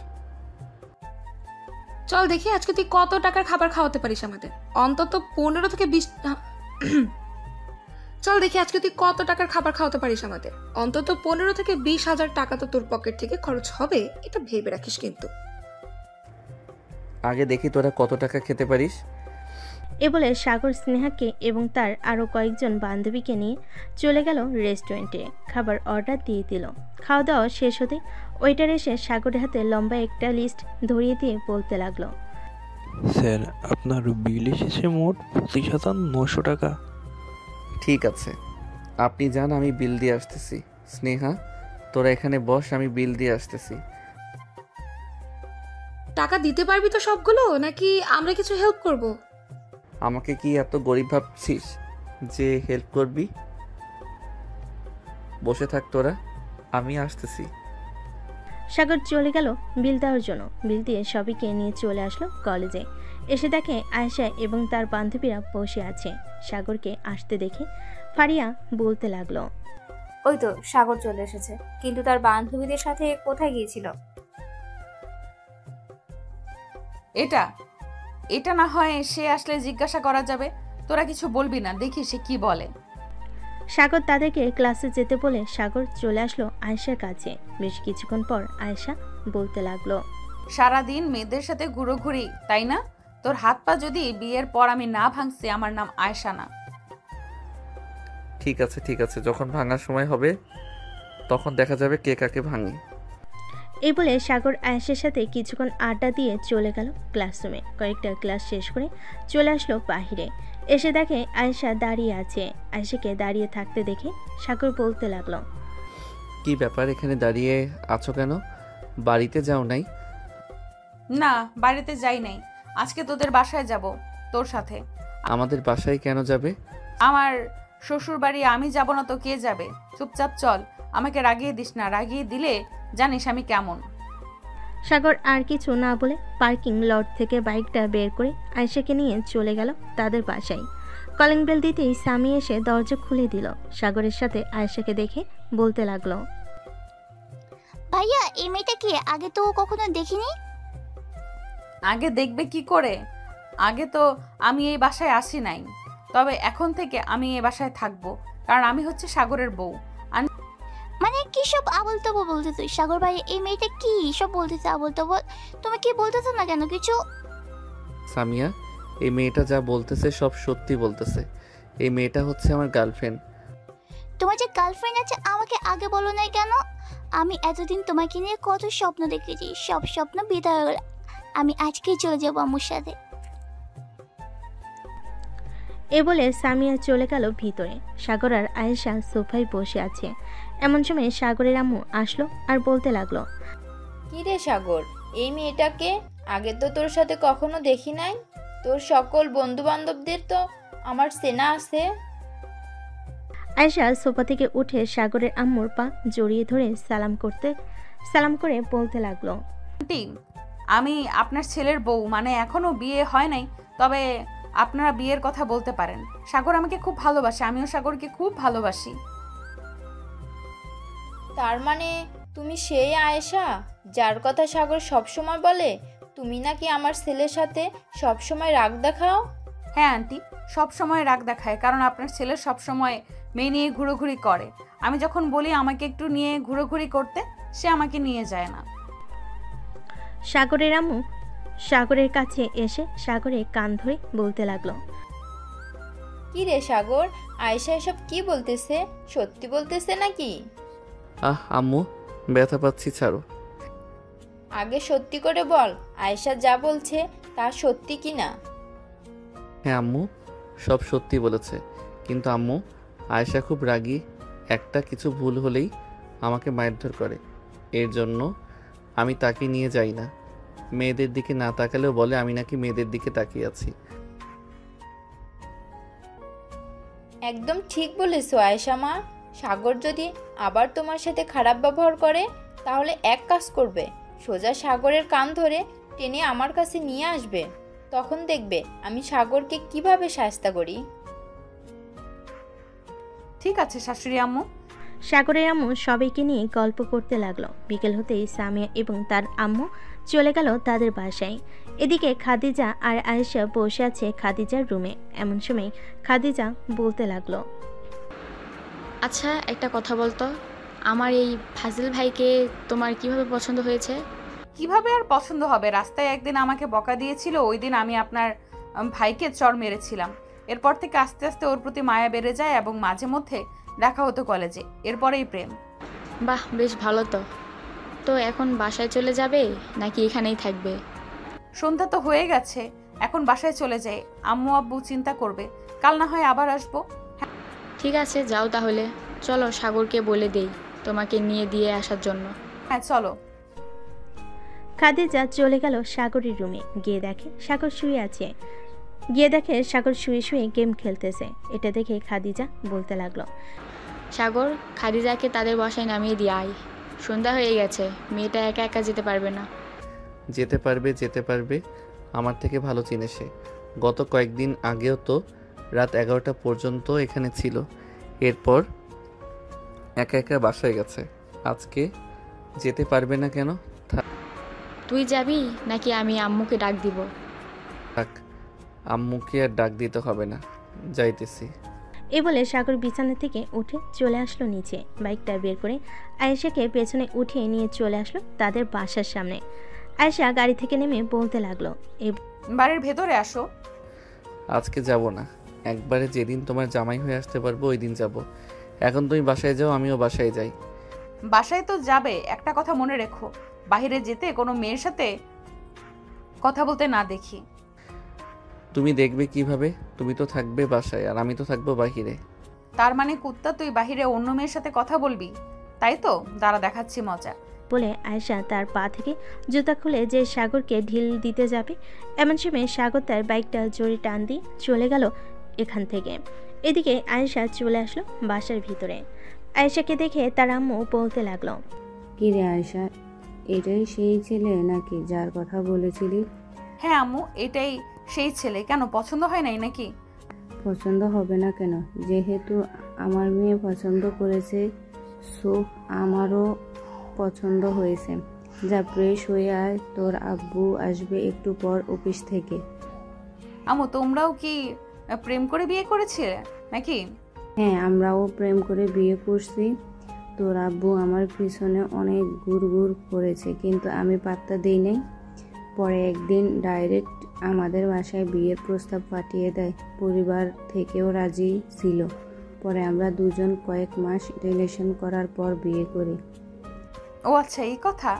চল দেখি আজকে তুই কত টাকার খাবার খাওয়াতে পারিস আমাদের। অন্তত 15 থেকে 20 চল দেখি আজকে তুই কত টাকার খাবার খাওয়াতে পারিস আমাদের। অন্তত 15 থেকে 20,000 টাকা তো তোর পকেট থেকে খরচ হবে, এটা ভেবে রাখিস কিন্তু। আগে দেখি তোরা কত টাকা খেতে পারিস। এ বলে সাগর স্নেহাকে এবং তার আরও কয়েকজন বান্ধবীকে নিয়ে চলে গেল রেস্টুরেন্টে। খাবার অর্ডার দিয়ে দিল। খাওয়া দাওয়া শেষ হতে ওয়েটার এসে সাগরের হাতে লম্বা একটা লিস্ট ধরিয়ে দিয়ে বলতে লাগলো, স্যার আপনার বিল এসেছে মোট 25,900 টাকা। ঠিক আছে, আপনি যান, আমি বিল দিয়ে আসতেছি। স্নেহা, তোরা এখানে বস, আমি বিল দিয়ে আসতেছি। টাকা দিতে পারবি তো সবগুলো, নাকি আমরা কিছু হেল্প করব? আমাকে কি এত গরিব ভাবছিস যে হেল্প করবি? বসে থাক তোরা, আমি আসতেছি। সাগর চলে গেল বিল দেওয়ার জন্য। বিল দিয়ে সবাইকে নিয়ে চলে আসলো কলেজে। এসে দেখে আয়েশা এবং তার বান্ধবীরা বসে আছে। সাগরকে আসতে দেখে ফারিয়া বলতে লাগলো, ওই তো সাগর চলে এসেছে, কিন্তু তার বান্ধবীদের সাথে কোথায় গিয়েছিল? এটা না হয় সে আসলে জিজ্ঞাসা করা যাবে। তোরা কিছু বলবি না, দেখি সে কি বলে। সাগর তাদেরকে ক্লাসে যেতে বলে সাগর চলে আসলো আয়েশার কাছে। বেশ কিছুক্ষণ পর আয়েশা বলতে লাগলো, সারাদিন মেয়েদের সাথে ঘুরোঘুরি, তাই না? তোর হাত পা যদি বিয়ের পর আমি না ভাঙছি, আমার নাম আয়েশা না। ঠিক আছে, যখন ভাঙার সময় হবে তখন দেখা যাবে কে কাকে ভাঙে। এই বলে সাগর আয়েশার সাথে কিছুক্ষণ আড্ডা দিয়ে চলে গেল ক্লাসরুমে। কয়েকটা ক্লাস শেষ করে চলে আসলো বাহিরে। এসে দেখে আয়েশা দাঁড়িয়ে আছে। আয়েশাকে দাঁড়িয়ে থাকতে দেখে সাগর বলতে লাগলো, কি ব্যাপার, এখানে দাঁড়িয়ে আছো কেন? বাড়িতে যাও নাই? না, বাড়িতে যাই নাই, আজকে তোদের বাসায় যাব তোর সাথে। আমাদের বাসায় কেন যাবে? আমার শ্বশুর বাড়ি আমি যাব না তো কে যাবে? চুপচাপ চল, আমাকে রাগিয়ে দিস না, রাগিয়ে দিলে জানিস আমি কেমন। সাগর আর কিছু না বলে পার্কিং লট থেকে বাইকটা বের করে আয়েশাকে নিয়ে চলে গেল তাদের বাসায়। কলিং বেল দিতেই স্বামী এসে দরজা খুলে দিল। সাগরের সাথে আয়েশাকে দেখে বলতে লাগলো, ভাইয়া এই মেয়েটা কি? আগে তো কখনো দেখিনি। আগে দেখবে কি করে? আগে তো আমি এই বাসায় আসি নাই, তবে এখন থেকে আমি এই বাসায় থাকবো, কারণ আমি হচ্ছে সাগরের বউ। মানে কি সব আবল তাবল বলতেছো সাগর ভাই? এই মেয়েটা কি সব বলতেছে আবল তাবল? তুমি কি বলতেছো না কেন কিছু? সামিয়া, এই মেয়েটা যা বলতেছে সব সত্যি বলতেছে। এই মেয়েটা হচ্ছে আমার গার্লফ্রেন্ড। তোমার যে গার্লফ্রেন্ড আছে আমাকে আগে বলো নাই কেন? আমি এতদিন তোমাকে নিয়ে কত স্বপ্ন দেখেছি, সব স্বপ্ন বিদায় হয়ে গেল। আমি আজকেই চলে যাবো আম্মুর সাথে। এ বলে সামিয়া চলে গেল ভিতরে। সাগর আর আয়েশা সোফায় বসে আছে। এমন সময় সাগরের আম্মু আসলো আর বলতে লাগলো, কি রে সাগর, এই মেয়েটাকে আগে তো তোর সাথে কখনো দেখি নাই। তোর সকল বন্ধু বান্ধবদের তো আমার চেনা আছে। আয়েশা সোফা থেকে উঠে সাগরের আম্মুর পা জড়িয়ে ধরে সালাম করে বলতে লাগলো, আন্টি, আমি আপনার ছেলের বউ, মানে এখনো বিয়ে হয় নাই, তবে আপনারা বিয়ের কথা বলতে পারেন। সাগর আমাকে খুব ভালোবাসে, আমিও সাগরকে খুব ভালোবাসি। তার মানে তুমি সেই আয়েশা যার কথা সাগর সবসময় বলে? তুমি নাকি আমার ছেলের সাথে সবসময় রাগ দেখাও? হ্যাঁ আন্টি, সবসময় রাগ দেখায়, কারণ আপনার ছেলে সবসময় মেয়ে নিয়ে ঘুরোঘুরি করে। আমি যখন বলি আমাকে একটু নিয়ে ঘুরোঘুরি করতে, সে আমাকে নিয়ে যায় না। সাগরের আম্মু সাগরের কাছে এসে সাগরের কান ধরে বলতে লাগলো, কি রে সাগর, আয়েশা এসব কি বলতেছে? সত্যি বলতেছে নাকি? আম্মু, ব্যথা পাচ্ছি, ছাড়ো। আগে সত্যি করে বল, আয়েশা যা বলছে তা সত্যি কি না? হ্যাঁ আম্মু, সব সত্যি বলেছে। কিন্তু আম্মু, আয়েশা খুব রাগী। একটা কিছু ভুল হলেই আমাকে মারধর করে। এর জন্য আমি তাকে নিয়ে যাই না। মেয়েদের দিকে না তাকালেও বলে আমি নাকি মেয়েদের দিকে তাকিয়ে আছি। একদম ঠিক বলেছো আয়েশা মা। সাগর যদি আবার তোমার সাথে খারাপ ব্যবহার করে তাহলে এক কাজ করবে, সোজা সাগরের কান ধরে টেনে আমার কাছে নিয়ে আসবে। তখন দেখবে আমি সাগরকে কিভাবে শায়েস্তা করি। ঠিক আছে শাশুড়ি আম্মু। সাগরের আম্মু সবাইকে নিয়ে গল্প করতে লাগলো। বিকেল হতেই সামিয়া এবং তার আম্মু চলে গেল তাদের বাসায়। এদিকে খাদিজা আর আয়েশা বসে আছে খাদিজার রুমে। এমন সময় খাদিজা বলতে লাগলো, আচ্ছা একটা কথা বলতো, আমার এই ফাজিল ভাইকে তোমার কিভাবে পছন্দ হয়েছে? কিভাবে আর পছন্দ হবে, রাস্তায় একদিন আমাকে বকা দিয়েছিল, ওই দিন আমি আপনার ভাইকে চড় মেরেছিলাম। এরপর থেকে আস্তে আস্তে ওর প্রতি মায়া বেড়ে যায় এবং মাঝে মধ্যে দেখা হতো কলেজে, এরপরেই প্রেম। বাহ, বেশ ভালো তো। তো এখন বাসায় চলে যাবে নাকি এখানেই থাকবে? সন্ধ্যা তো হয়ে গেছে, এখন বাসায় চলে যাই। আম্মু আব্বু চিন্তা করবে, কাল না হয় আবার আসবো। ঠিক আছে, যাও তাহলে। চলো সাগরকে বলে দেই তোমাকে নিয়ে দিয়ে আসার জন্য। হ্যাঁ চলো। খাদিজা চলে গেল সাগরের রুমে। গিয়ে দেখে সাগর শুয়ে শুয়ে গেম খেলতেছে। এটা দেখে খাদিজা বলতে লাগলো, সাগর, খাদিজাকে তাদের বাসায় নামিয়ে দিয়ে আয়, সন্ধ্যা হয়ে গেছে, মেয়েটা একা একা যেতে পারবে না। যেতে পারবে, আমার থেকে ভালো চিনে সে। গত কয়েকদিন আগেও তো রাত 11টা পর্যন্ত এখানে ছিল, এরপর একা একা বাসায় গেছে। আজকে যেতে পারবে না কেন? তুই যাবি নাকি আমি আম্মুকে ডাক দিব? থাক, আম্মুকে আর ডাক দিতে হবে না, যাইতেছি। এ বলে সাগর বিছানা থেকে উঠে চলে আসলো নিচে। বাইকটা বের করে আয়েশাকে পেছনে উঠিয়ে নিয়ে চলে আসলো তাদের বাসার সামনে। আয়েশা গাড়ি থেকে নেমে বলতে লাগলো, বাড়ির ভেতরে আসো। আজকে যাব না, একবারে যেদিন তোমার জামাই হয়ে আসতে পারবো ওই দিন যাব। এখন তুমি বাসায় যাও, আমিও বাসায় যাই। বাসায় তো যাবে, একটা কথা মনে রেখো, বাইরে যেতে কোনো মেয়ের সাথে কথা বলতে না দেখি। তুমি দেখবে কিভাবে? তুমি তো থাকবে বাসায় আর আমি তো থাকবো বাহিরে। তার মানে কুত্তা, তুই বাহিরে অন্য মেয়ের সাথে কথা বলবি, তাই তো? দাঁড়া, দেখাচ্ছি মজা। বলে আয়েশা তার পা থেকে জুতা খুলে যে সাগরকে ঢিল দিতে যাবে, এমন সময় সাগর তার বাইকটা জোরে টান দিয়ে চলে গেল এখান থেকে। এদিকে আয়েশা চলে আসলো বাসার ভিতরে। আয়েশাকে দেখে তার আম্মু বলতে লাগলো, কি রে আয়েশা, এটাই সেই ছেলে নাকি যার কথা বলেছিলি? হ্যাঁ আম্মু, এটাই সেই ছেলে। কেন, পছন্দ হয় নাই নাকি? পছন্দ হবে না কেন? যেহেতু আমার মেয়ে পছন্দ করেছে, সো আমারও পছন্দ হয়েছে। যা ফ্রেশ হয়ে আয়, তোর আব্বু আসবে একটু পর অফিস থেকে। আম্মু, তোমরাও কি প্রেম করে বিয়ে করেছিলে নাকি? হ্যাঁ, আমরাও প্রেম করে বিয়ে করছি। তোর আব্বু আমার পিছনে অনেক ঘুরঘুর করেছে, কিন্তু আমি পাত্তা দিই নাই। পরে একদিন ডাইরেক্ট আমাদের বাসায় বিয়ের প্রস্তাব পাঠিয়ে দেয়। পরিবার থেকেও রাজি ছিল। পরে আমরা দুজন কয়েক মাস রিলেশন করার পর বিয়ে করি। ও আচ্ছা, এই কথা।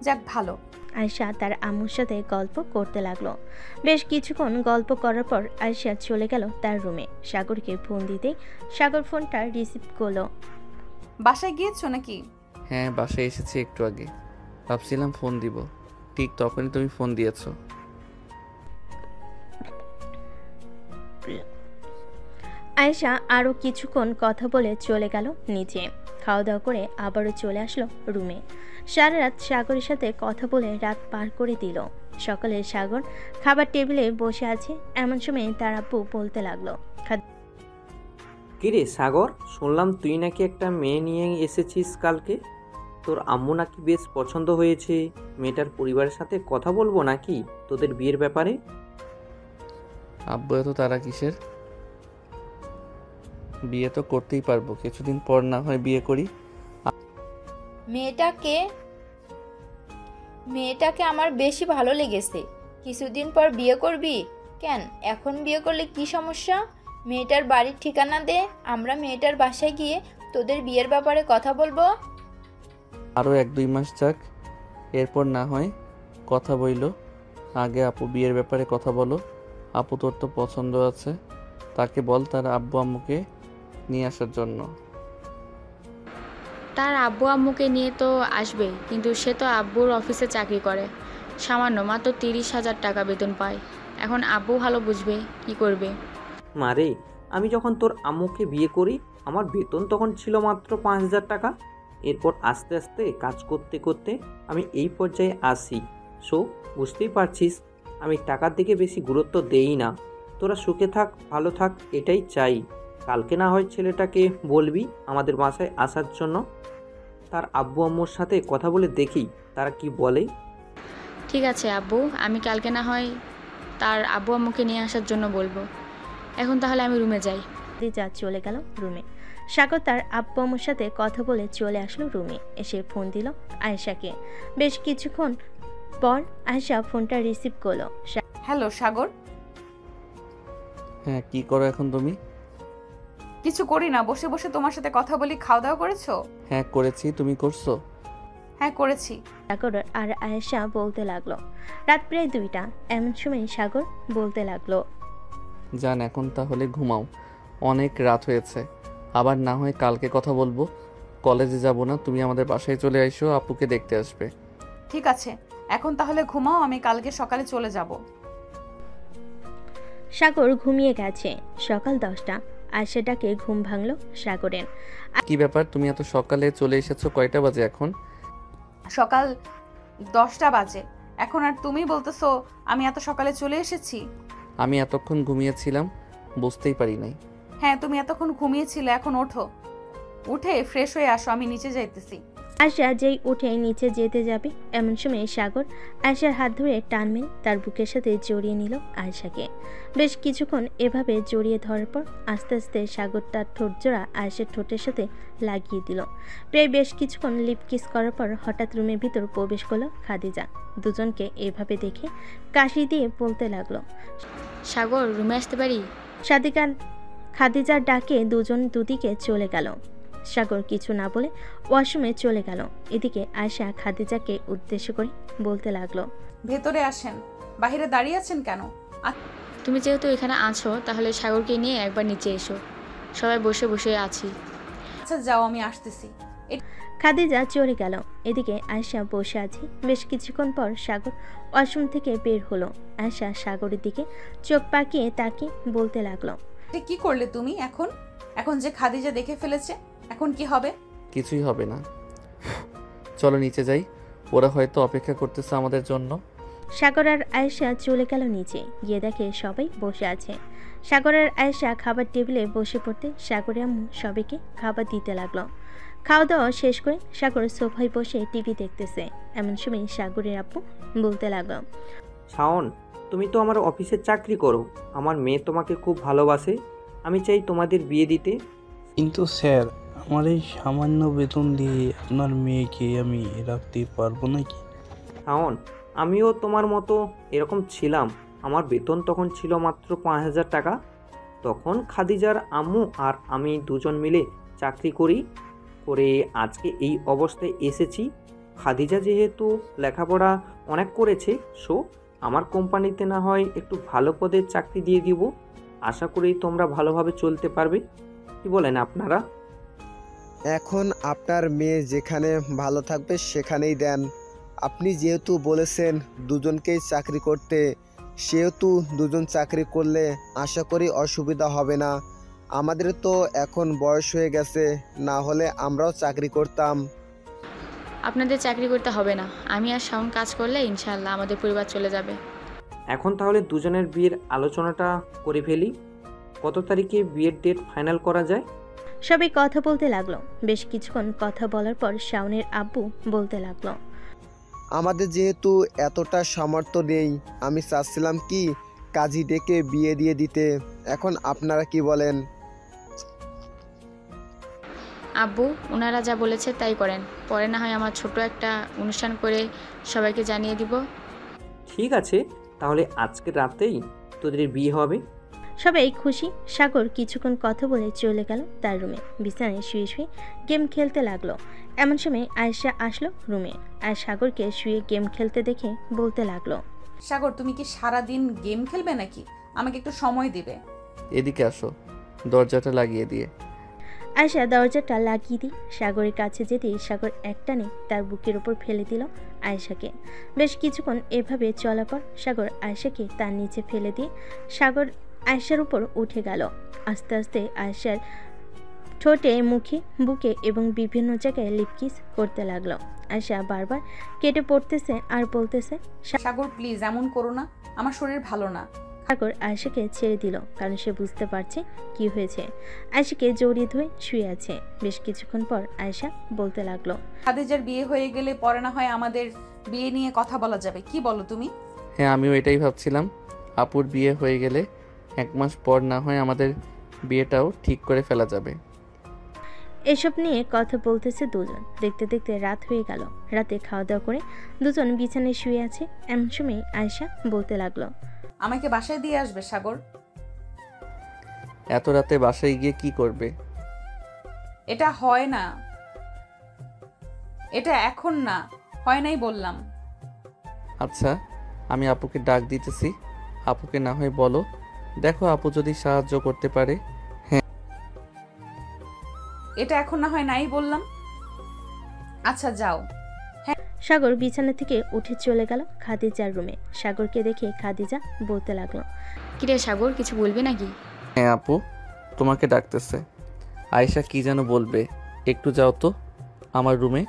যাক, ভালো। আয়েশা তার আম্মুর সাথে গল্প করতে লাগলো। বেশ কিছুক্ষণ গল্প করার পর আয়েশা চলে গেল তার রুমে। সাগরকে ফোন দিতে সাগর ফোনটা রিসিভ করলো। বাসায় গিয়েছো নাকি? হ্যাঁ, বাসায় এসেছি একটু আগে, ভাবছিলাম ফোন দিব, ঠিক তখনই তুমি ফোন দিয়েছো। আয়েশা আরও কিছুক্ষণ কথা বলে চলে গেল নিচে। খাওয়া দাওয়া করে আবারও চলে আসলো রুমে। সারা রাত সাগরের সাথে কথা বলে রাত পার করে দিল। সকালে সাগর খাবার টেবিলে বসে আছে, এমন সময় তার আব্বু বলতে লাগলো, কিরে সাগর, শুনলাম তুই নাকি একটা মেয়ে নিয়ে এসেছিস কালকে। তোর আম্মু নাকি বেশ পছন্দ হয়েছে। মেয়েটার পরিবারের সাথে কথা বলবো নাকি তোদের বিয়ের ব্যাপারে? আব্বু এত তারা কিসের? বিয়ে তো করতেই পারবো, কিছুদিন পর না হয় বিয়ে করি। মেয়েটাকে আমার বেশি ভালো লেগেছে। কিছুদিন পর বিয়ে করবি? কেন, এখন বিয়ে করলে কি সমস্যা? মেয়েটার বাড়ির ঠিকানা দে, আমরা মেয়েটার বাসায় গিয়ে তোদের বিয়ের ব্যাপারে কথা বলবো। আরও 1-2 মাস যাক, এরপর না হয় কথা বইলো। আগে আপু বিয়ের ব্যাপারে কথা বলো। আপু তোর তো পছন্দ আছে, তাকে বল তার আব্বু আম্মুকে নিয়ে আসার জন্য। তার আব্বু আম্মুকে নিয়ে তো আসবে, কিন্তু সে তো আব্বুর অফিসে চাকরি করে, সামান্য মাত্র 30,000 টাকা বেতন পায়। এখন আব্বু ভালো বুঝবে কি করবে। মারে, আমি যখন তোর আম্মুকে বিয়ে করি আমার বেতন তখন ছিল মাত্র 5,000 টাকা। এরপর আস্তে আস্তে কাজ করতে করতে আমি এই পর্যায়ে আসি। সো বুঝতেই পারছিস আমি টাকার দিকে বেশি গুরুত্ব দেই না। তোরা সুখে থাক, ভালো থাক, এটাই চাই। কালকে না হয় ছেলেটাকে বলবি আমাদের বাসায় আসার জন্য। তার আব্বু আম্মুর সাথে কথা বলে দেখি তারা কি বলে। ঠিক আছে আব্বু, আমি কালকে না হয় তার আব্বু আম্মুকে নিয়ে আসার জন্য বলবো। এখন তাহলে আমি রুমে যাই। খাদিজা চলে গেল রুমে। সাগর তার আব্বু আম্মুর সাথে কথা বলে চলে আসলো রুমে। এসে ফোন দিল আয়েশাকে। বেশ কিছুক্ষণ পর আয়েশা ফোনটা রিসিভ করলো। হ্যালো সাগর। হ্যাঁ, কি করো এখন তুমি? কিছু করি না, বসে বসে তোমার সাথে কথা বলি। খাওয়া দাওয়া করেছো? হ্যাঁ করেছি, তুমি করছো? হ্যাঁ করেছি। সাগর আর আয়েশা বলতে লাগলো। রাত প্রায় 2টা। এমন সময় সাগর বলতে লাগলো, জান এখন তাহলে ঘুমাও, অনেক রাত হয়েছে। আবার না হয় কালকে কথা বলবো। কলেজে যাব না, তুমি আমাদের বাসায় চলে আইসো, আপুকে দেখতে আসবে। ঠিক আছে, এখন তাহলে ঘুমাও, আমি কালকে সকালে চলে যাব। সাগর ঘুমিয়ে গেছে। সকাল 10টা। আয়েশা ডাকে ঘুম ভাঙলো সাগরের। কি ব্যাপার, তুমি এত সকালে চলে এসেছো? কয়টা বাজে এখন? সকাল 10টা বাজে। এখন আর তুমি বলতেছো আমি এত সকালে চলে এসেছি? আমি এতক্ষণ ঘুমিয়েছিলাম, বুঝতেই পারি নাই। হ্যাঁ তুমি এতক্ষণ ঘুমিয়েছিলে, এখন ওঠো, উঠে ফ্রেশ হয়ে আসো, আমি নিচে যাইতেছি। আয়েশা যেই উঠে নিচে যেতে যাবে এমন সময় সাগর আয়েশার হাত ধরে টান মেরে তার বুকের সাথে জড়িয়ে নিল আয়েশাকে। বেশ কিছুক্ষণ এভাবে জড়িয়ে ধরার পর আস্তে আস্তে সাগর তার ঠোঁট জোড়া আয়েশার ঠোঁটের সাথে লাগিয়ে দিল। প্রায় বেশ কিছুক্ষণ লিপ কিস করার পর হঠাৎ রুমের ভিতর প্রবেশ করলো খাদিজা। দুজনকে এভাবে দেখে কাশি দিয়ে বলতে লাগলো, সাগর রুমে আসতে পারি? খাদিজার ডাকে দুজন দুদিকে চলে গেল। সাগর কিছু না বলে ওয়াশরুমে চলে গেল। এদিকে আয়েশা খাদিজাকে উদ্দেশ্য করে বলতে লাগলো, ভেতরে আসেন, বাইরে দাঁড়িয়ে আছেন কেন? তুমি যেহেতু এখানে আছো তাহলে সাগরকে নিয়ে একবার নিচে এসো, সবাই বসে বসে আছি। আচ্ছা যাও, আমি আসতেছি। খাদিজা চলে গেল। এদিকে আয়েশা বসে আছে। বেশ কিছুক্ষণ পর সাগর ওয়াশরুম থেকে বের হলো। আয়েশা সাগরের দিকে চোখ পাকিয়ে তাকে বলতে লাগলো, কি করলে তুমি? এখন যে খাদিজা দেখে ফেলেছে, এখন কি হবে? কিছুই হবে না, চলো নিচে যাই, ওরা হয়তো অপেক্ষা করতেছে আমাদের জন্য। সাগর আর আয়েশা চলে গেল নিচে। গিয়ে দেখে সবাই বসে আছে। সাগর আর আয়েশা খাবার টেবিলে বসে পড়তে সাগরের আম্মু সবাইকে খাবার দিতে লাগলো। খাওয়া দাওয়া শেষ করে সাগর সোফায় বসে টিভি দেখতেছে। এমন সময় সাগরের আব্বু বলতে লাগলো, শাওন, তুমি তো আমার অফিসে চাকরি করো, আমার মেয়ে তোমাকে খুব ভালোবাসে, আমি চাই তোমাদের বিয়ে দিতে। কিন্তু স্যার, আমার এই সামান্য বেতন দিয়ে আপনার মেয়েকে আমি রাখতে পারবো নাকি? শাওন, আমিও তোমার মতো এরকম ছিলাম। আমার বেতন তখন ছিল মাত্র 5,000 টাকা। তখন খাদিজার আম্মু আর আমি দুজন মিলে চাকরি করে আজকে এই অবস্থায় এসেছি। খাদিজা যেহেতু লেখাপড়া অনেক করেছে, সো আমার কোম্পানিতে না হয় একটু ভালো পদের চাকরি দিয়ে দিব। আশা করি তোমরা ভালোভাবে চলতে পারবে। কি বলেন আপনারা? এখন আপনার মেয়ে যেখানে ভালো থাকবে সেখানেই দেন। আপনি যেহেতু বলেছেন দুজনকেই চাকরি করতে, সেহেতু দুজন চাকরি করলে আশা করি অসুবিধা হবে না। আমাদের তো এখন বয়স হয়ে গেছে, না হলে আমরাও চাকরি করতাম। আপনাদের চাকরি করতে হবে না, আমি আর শাওন কাজ করলে ইনশাআল্লাহ আমাদের পরিবার চলে যাবে। এখন তাহলে দুজনের বিয়ের আলোচনাটা করে ফেলি। কত তারিখে বিয়ের ডেট ফাইনাল করা যায়? সবাই কথা বলতে লাগলো। বেশ কিছুক্ষণ কথা বলার পর শাওনের আব্বু বলতে লাগলো, আমাদের যেহেতু এতটা সামর্থ্য নেই, আমি চাচ্ছিলাম কি কাজী ডেকে বিয়ে দিয়ে দিতে। এখন আপনারা কি বলেন? আব্বু ওনারা যা বলেছে তাই করেন, পরে না হয় আমার ছোট একটা অনুষ্ঠান করে সবাইকে জানিয়ে দিব। ঠিক আছে, তাহলে আজকে রাতেই তোদের বিয়ে হবে। সবাই খুশি। সাগর কিছুক্ষণ কথা বলে চলে গেল তার রুমে। বিছানায় শুয়ে শুয়ে গেম খেলতে লাগলো। এমন সময় আয়েশা আসলো রুমে আর সাগরকে শুয়ে গেম খেলতে দেখে বলতে লাগলো, সাগর তুমি কি সারা দিন গেম খেলবে নাকি? আমাকে একটু সময় দিবে। এদিকে আসো, দরজাটা লাগিয়ে দিয়ে। আয়েশা দরজাটা লাগিয়ে দিয়ে সাগরের কাছে যেতেই সাগর একটানে তার বুকের উপর ফেলে দিল আয়েশাকে। বেশ কিছুক্ষণ এভাবে চলার পর সাগর আয়েশাকে তার নিচে ফেলে দিয়ে সাগর আয়েশার উপর উঠে গেল। আস্তে আস্তে আয়েশার ঠোঁটে, মুখে, বুকে এবং বিভিন্ন জায়গায় লিপকিস করতে লাগলো। আয়েশা বারবার কেটে পড়তেছে আর বলতেছে, সাগর প্লিজ এমন করো না, আমার শরীর ভালো না, সাগর আয়েশাকে ছেড়ে দিল, কারণ সে বুঝতে পারছে কি হয়েছে। আয়েশাকে জড়িয়ে ধরে শুয়ে আছে। বেশ কিছুক্ষণ পর আয়েশা বলতে লাগলো, খাদিজার বিয়ে হয়ে গেলে পরে না হয় আমাদের বিয়ে নিয়ে কথা বলা যাবে, কি বলো তুমি? হ্যাঁ, আমিও এটাই ভাবছিলাম। আপুর বিয়ে হয়ে গেলে 1 মাস পর না হয় আমাদের বিয়েটাও ঠিক করে ফেলা যাবে। এসব নিয়ে কথা বলতেছে দুজন। দেখতে দেখতে রাত হয়ে গেল। রাতে খাওয়া দাওয়া করে দুজন বিছানায় শুয়ে আছে। এমন সময় আয়েশা বলতে লাগলো, আমাকে বাসায় দিয়ে আসবে সাগর? এত রাতে বাসায় গিয়ে কি করবে? এটা হয় না, এটা এখন না, হয় নাই বললাম। আচ্ছা, আমি আপুকে ডাক দিতেছি। আপুকে না হয় বলো, দেখো আপু যদি সাহায্য করতে পারে। এটা এখন না হয় নাই বললাম। আচ্ছা যাও। সাগর বিছানা থেকে উঠে চলে গেল খাদিজার রুমে। সাগরকে দেখে খাদিজা বলতে লাগলো, কিরে সাগর, কিছু বলবি নাকি? হ্যাঁ আপু, তোমাকে ডাকতেছে। আয়েশা কি যেন বলবে, একটু যাও তো আমার রুমে।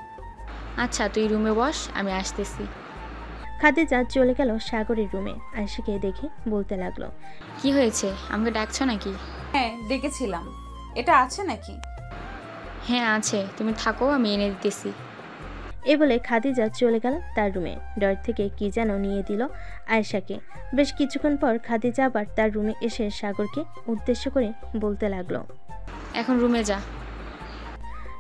আচ্ছা তুই রুমে বস, আমি আসতেছি। খাদিজা চলে গেল সাগরের রুমে। আয়েশাকে দেখে বলতে লাগলো, কি হয়েছে, আমাকে ডাকছো নাকি? হ্যাঁ ডেকেছিলাম। এটা আছে নাকি? হ্যাঁ আছে, তুমি থাকো, আমি এনে দিতেছি। এ বলে খাদিজা চলে গেল তার রুমে। ডর থেকে কি যেন নিয়ে দিল আয়েশাকে। বেশ কিছুক্ষণ পর খাদিজা আবার তার রুমে এসে সাগরকে উদ্দেশ্য করে বলতে লাগলো, এখন রুমে যা।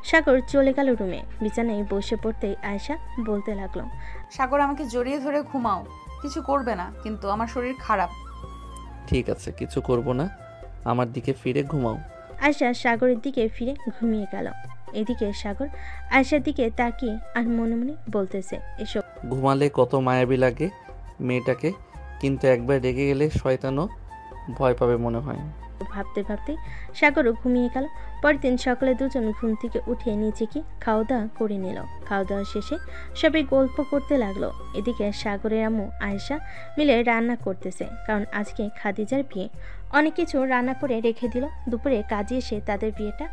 সাগর চলে গেল রুমে। বিছানায় বসে পড়তেই আয়েশা বলতে লাগলো, সাগর আমাকে জড়িয়ে ধরে ঘুমাও, কিছু করবে না, কিন্তু আমার শরীর খারাপ। ঠিক আছে, কিছু করব না, আমার দিকে ফিরে ঘুমাও। আয়েশা সাগরের দিকে ফিরে ঘুমিয়ে গেল। এদিকে সাগর আয়েশার দিকে তাকিয়ে আর মনে মনে বলতেছে, এসব ঘুমালে কত মায়াবী লাগে মেয়েটাকে, কিন্তু একবার রেগে গেলে শয়তানও ভয় পাবে মনে হয়। ভাবতে ভাবতে সাগরও ঘুমিয়ে গেল। পরের দিন সকালে দুজন ঘুম থেকে উঠে নিচে কি খাওয়া দাওয়া করে নিল। খাওয়া দাওয়া শেষে সবাই গল্প করতে লাগলো। এদিকে সাগরের আম্মু আয়েশা মিলে রান্না করতেছে, কারণ আজকে খাদিজার বিয়ে। অনেক কিছু রান্না করে রেখে দিল। দুপুরে কাজে এসে তাদের বিয়েটা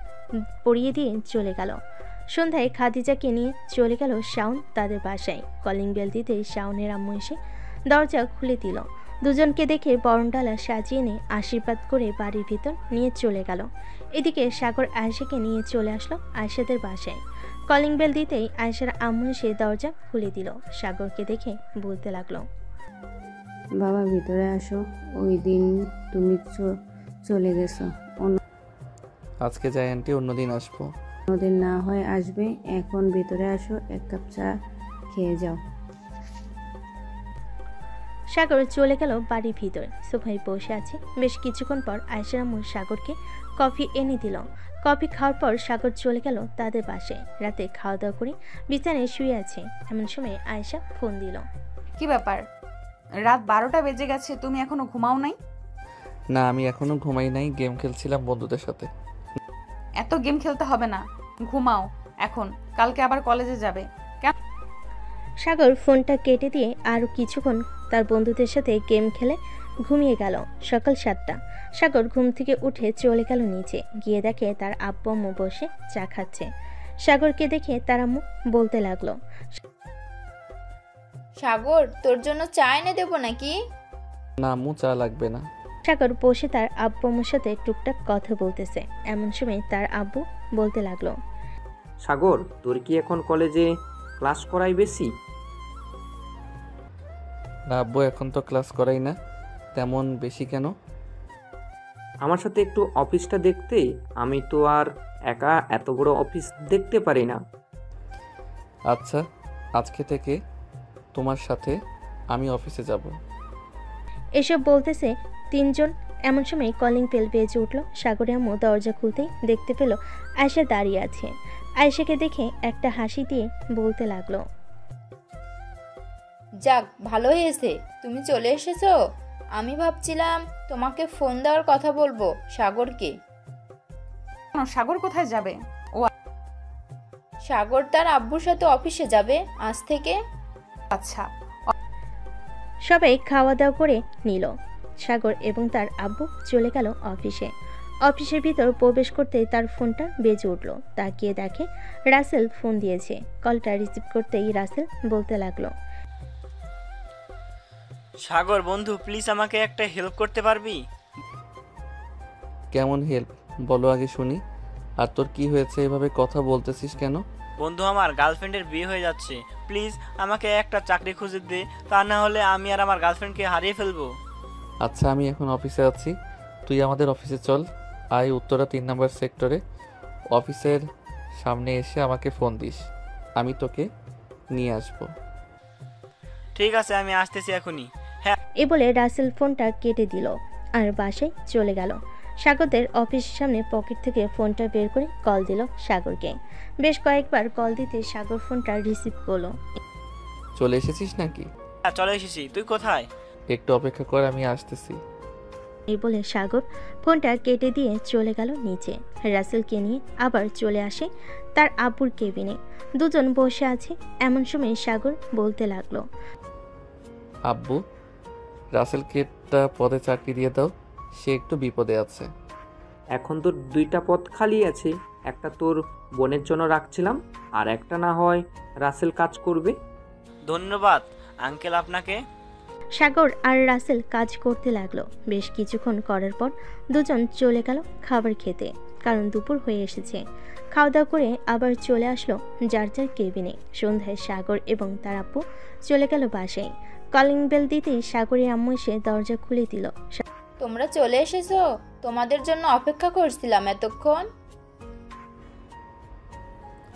পড়িয়ে দিয়ে চলে গেল। সন্ধ্যায় খাদিজাকে নিয়ে চলে গেল শাওন তাদের বাসায়। কলিং বেল দিতে শাওনের আম্মু এসে দরজা খুলে দিল। দুজনকে দেখে বরণডালা সাজিয়ে নিয়ে আশীর্বাদ করে বাড়ির ভিতর নিয়ে চলে গেল। এদিকে সাগর আয়েশাকে নিয়ে চলে আসলো আয়েশাদের বাসায়। কলিং বেল দিতেই আয়েশার আম্মু এসে দরজা খুলে দিল। সাগরকে দেখে বলতে লাগলো, বাবা ভিতরে আসো, ওই দিন তুমি চলে গেছো, আজকে যাই আন্টি, অন্যদিন আসবো। অন্যদিন না হয় আসবে, এখন ভিতরে আসো, 1 কাপ চা খেয়ে যাও। সাগর চলে গেল বাড়ির ভিতর। সোফায় বসে আছে। বেশ কিছুক্ষণ পর আয়েশার আম্মু সাগরকে কফি এনে দিল। কফি খাওয়ার পর সাগর চলে গেল তাদের বাসায়। রাতে খাওয়া দাওয়া করে বিছানায় শুয়ে আছে। এমন সময় আয়েশা ফোন দিল, কি ব্যাপার, রাত 12টা বেজে গেছে, তুমি এখনো ঘুমাও নাই? না, আমি এখনো ঘুমাই নাই, গেম খেলছিলাম বন্ধুদের সাথে। এত গেম খেলতে হবে না, ঘুমাও এখন, কালকে আবার কলেজে যাবে। সাগর ফোনটা কেটে দিয়ে আরও কিছুক্ষণ তার বন্ধুদের সাথে গেম খেলে ঘুমিয়ে গেল। সকাল 7টা। সাগর ঘুম থেকে উঠে চলে গেল নিচে। গিয়ে দেখে তার আব্বু আম্মু বসে চা খাচ্ছে। সাগরকে দেখে তার আম্মু বলতে লাগলো, সাগর তোর জন্য চা এনে দেবো নাকি? না আম্মু, চা লাগবে না। সাগর বসে তার আব্বু আম্মুর সাথে টুকটাক কথা বলতেছে। এমন সময় তার আব্বু বলতে লাগলো, সাগর তোর কি এখন কলেজে ক্লাস করাই বেশি? না আব্বু, এখন তো ক্লাস করাই না, তেমন বেশি কেন? আমার সাথে একটু অফিসটা দেখতে, আমি তো আর একা এত বড় অফিস দেখতে পারি না। আচ্ছা, আজকে থেকে তোমার সাথে আমি অফিসে যাব। এসব বলতেছে তিনজন। এমন সময় কলিং বেল বেজে উঠল। সাগরের আম্মু দরজা খুলতেই দেখতে পেল আয়েশা দাঁড়িয়ে আছে। আয়েশাকে দেখে একটা হাসি দিয়ে বলতে লাগলো, যাক ভালো হয়েছে তুমি চলে এসেছো। আমি ভাবছিলাম তোমাকে ফোন দেওয়ার কথা বলবো সাগরকে। সাগর কোথায় যাবে? ও সাগর তার আব্বুর সাথে অফিসে যাবে আজ থেকে। আচ্ছা। সবাই খাওয়া দাওয়া করে নিল। সাগর এবং তার আব্বু চলে গেল অফিসে। অফিসের ভিতর প্রবেশ করতেই তার ফোনটা বেজে উঠল। তাকিয়ে দেখে রাসেল ফোন দিয়েছে। কলটা রিসিভ করতেই রাসেল বলতে লাগলো, সাগর বন্ধু, প্লিজ আমাকে একটা হেল্প করতে পারবি? কেমন হেল্প বলো আগে শুনি। আর তোর কি হয়েছে, এভাবে কথা বলতেছিস কেন? বন্ধু, আমার গার্লফ্রেন্ডের বিয়ে হয়ে যাচ্ছে, প্লিজ আমাকে একটা চাকরি খুঁজে দে, তা না হলে আমি আর আমার গার্লফ্রেন্ডকে হারিয়ে ফেলবো। আচ্ছা, আমি এখন অফিসে আছি, তুই আমাদের অফিসে চল। আয় উত্তরা 3 নম্বর সেক্টরে। অফিসের সামনে এসে আমাকে ফোন দিস, আমি তোকে নিয়ে আসবো। ঠিক আছে, আমি আসতেছি এখনই। হ্যাঁ। এ বলে রাসেল ফোনটা কেটে দিল আর বাসায় চলে গেল। সাগরদের অফিসের সামনে পকেট থেকে ফোনটা বের করে কল দিল সাগরকে। বেশ কয়েকবার কল দিতে সাগর ফোনটা রিসিভ করলো। চলে এসেছিস নাকি? হ্যাঁ, চলে এসেছি। তুই কোথায়? একটু অপেক্ষা কর, আমি আসতেছি। এই বলে সাগর ফোনটা কেটে দিয়ে চলে গেল নিচে। রাসেলকে নিয়ে আবার চলে আসে তার আব্বুর কেবিনে। দুজন বসে আছে। এমন সময় সাগর বলতে লাগলো, আব্বু, রাসেলকে একটা পদে চাকরি দিয়ে দাও, সে একটু বিপদে আছে। এখন তোর 2টা পদ খালি আছে, একটা তোর বোনের জন্য রাখছিলাম, আর একটা না হয় রাসেল কাজ করবে। ধন্যবাদ আঙ্কেল আপনাকে। সাগর আর রাসেল কাজ করতে লাগলো। বেশ কিছুক্ষণ করার পর দুজন চলে গেল খাবার খেতে, কারণ দুপুর হয়ে এসেছে। খাওয়া দাওয়া করে আবার চলে আসলো যার যার কেবিনে। সন্ধ্যায় সাগর এবং তার আব্বু চলে গেল বাসায়। কলিং বেল দিতেই সাগরের আম্মু এসে দরজা খুলে দিল। তোমরা চলে এসেছো? তোমাদের জন্য অপেক্ষা করছিলাম এতক্ষণ।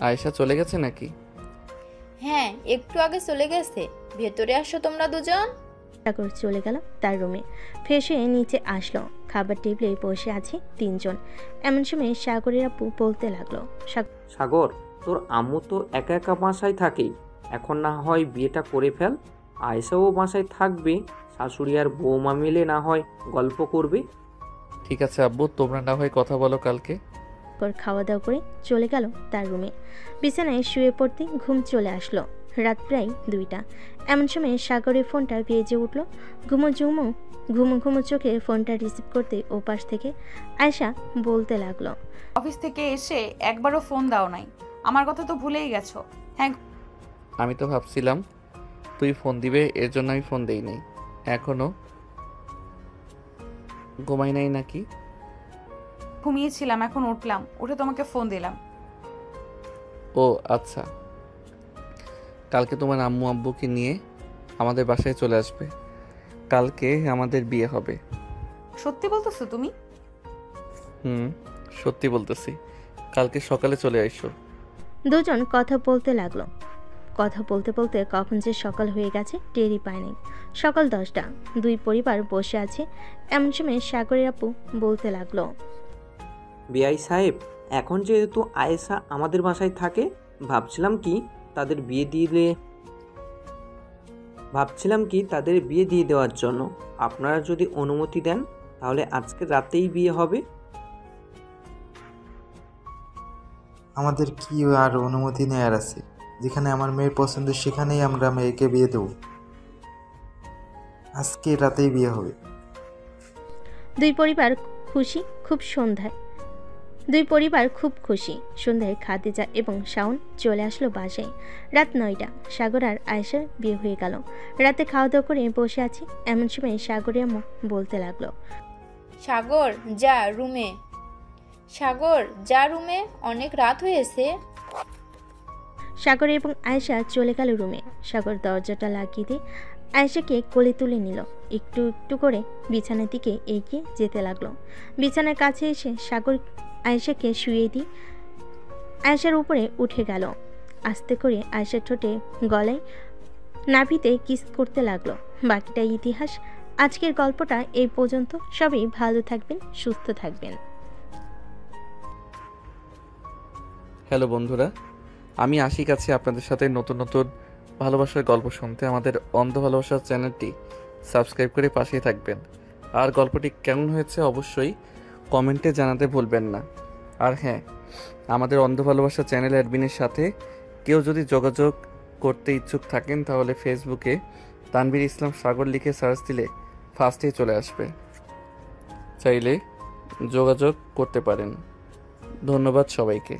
আয়েশা চলে গেছে নাকি? হ্যাঁ, একটু আগে চলে গেছে। ভেতরে আসো তোমরা দুজন। সাগর চলে গেল তার রুমে। ফ্রেশ হয়ে নিচে আসলো। খাবার টেবিলে বসে আছে 3 জন। এমন সময় সাগরের আব্বু বলতে লাগলো, সাগর, তোর আম্মু তো একা একা বাসায় থাকে, এখন না হয় বিয়েটা করে ফেল। আয়েশাও বাসায় থাকবে, শাশুড়ি আর বৌমা মিলে না হয় গল্প করবে। ঠিক আছে আব্বু, তোমরা না হয় কথা বলো কালকে। খাওয়া দাওয়া করে চলে গেল তার রুমে। বিছানায় শুয়ে পড়তে ঘুম চলে আসলো। রাত প্রায় 2টা। এমন সময় সাগরের ফোনটা বেজে উঠল। ঘুমো চোখে ফোনটা রিসিভ করতে ওপাশ থেকে আয়েশা বলতে লাগলো, অফিস থেকে এসে একবারও ফোন দাও নাই, আমার কথা তো ভুলেই গেছো। হ্যাঁ, আমি তো ভাবছিলাম তুই ফোন দিবে, এর জন্য আমি ফোন দেই নাই। এখনো ঘুমাই নাই নাকি? ঘুমিয়েছিলাম, এখন উঠলাম, উঠে তোমাকে ফোন দিলাম। ও আচ্ছা, কালকে তোমার আম্মু আব্বুকে নিয়ে আমাদের বাসায় চলে আসবে। কালকে আমাদের বিয়ে হবে। সত্যি বলতেছো তুমি? সত্যি বলতেছি। কালকে সকালে চলে আইসো। দুজন কথা বলতে লাগলো। কথা বলতে বলতে কখন যে সকাল হয়ে গেছে টেরই পায় নাই। সকাল 10টা। দুই পরিবার বসে আছে। এমন সময় সাগরের আপু বলতে লাগলো, বিআই সাহেব, এখন যেহেতু আয়েশা আমাদের বাসায় থাকে, ভাবছিলাম কি তাদের বিয়ে দিয়ে দেওয়ার জন্য। আপনারা যদি অনুমতি দেন তাহলে আজকে রাতেই বিয়ে হবে। আমাদের কি আর অনুমতি নেওয়ার আছে? যেখানে আমার মেয়ের পছন্দ সেখানেই আমরা মেয়েকে বিয়ে দেব। আজকে রাতেই বিয়ে হবে। দুই পরিবার খুব খুশি। সন্ধ্যায় খাদিজা এবং শাওন চলে আসলো বাসায়। রাত 9টা। সাগর আর আয়েশার বিয়ে হয়ে গেল। রাতে খাওয়া দাওয়া করে বসে আছি। এমন সময় সাগরের আম্মু বলতে লাগলো, সাগর যা রুমে, অনেক রাত হয়েছে। সাগর এবং আয়েশা চলে গেল রুমে। সাগর দরজাটা লাগিয়ে দিয়ে আয়েশাকে কোলে তুলে নিল। একটু একটু করে বিছানার দিকে এগিয়ে যেতে লাগলো। বিছানার কাছে এসে সাগর আয়েশাকে শুয়ে দিয়ে আয়েশার উপরে উঠে গেল। আস্তে করে আয়েশার ঠোঁটে গলায় নাভিতে কিস করতে লাগলো। বাকিটা ইতিহাস। আজকের গল্পটা এই পর্যন্ত। সবাই ভালো থাকবেন, সুস্থ থাকবেন। হ্যালো বন্ধুরা, আমি আশিক আছি আপনাদের সাথে নতুন নতুন ভালোবাসার গল্প শুনতে। আমাদের অন্ধ ভালোবাসার চ্যানেলটি সাবস্ক্রাইব করে পাশেই থাকবেন। আর গল্পটি কেমন হয়েছে অবশ্যই কমেন্টে জানাতে ভুলবেন না। আর হ্যাঁ, আমাদের অন্ধ ভালোবাসা চ্যানেল অ্যাডমিনের সাথে কেউ যদি যোগাযোগ করতে ইচ্ছুক থাকেন তাহলে ফেসবুকে তানভীর ইসলাম সাগর লিখে সার্চ দিলে ফার্স্টেই চলে আসবে। চাইলে যোগাযোগ করতে পারেন। ধন্যবাদ সবাইকে।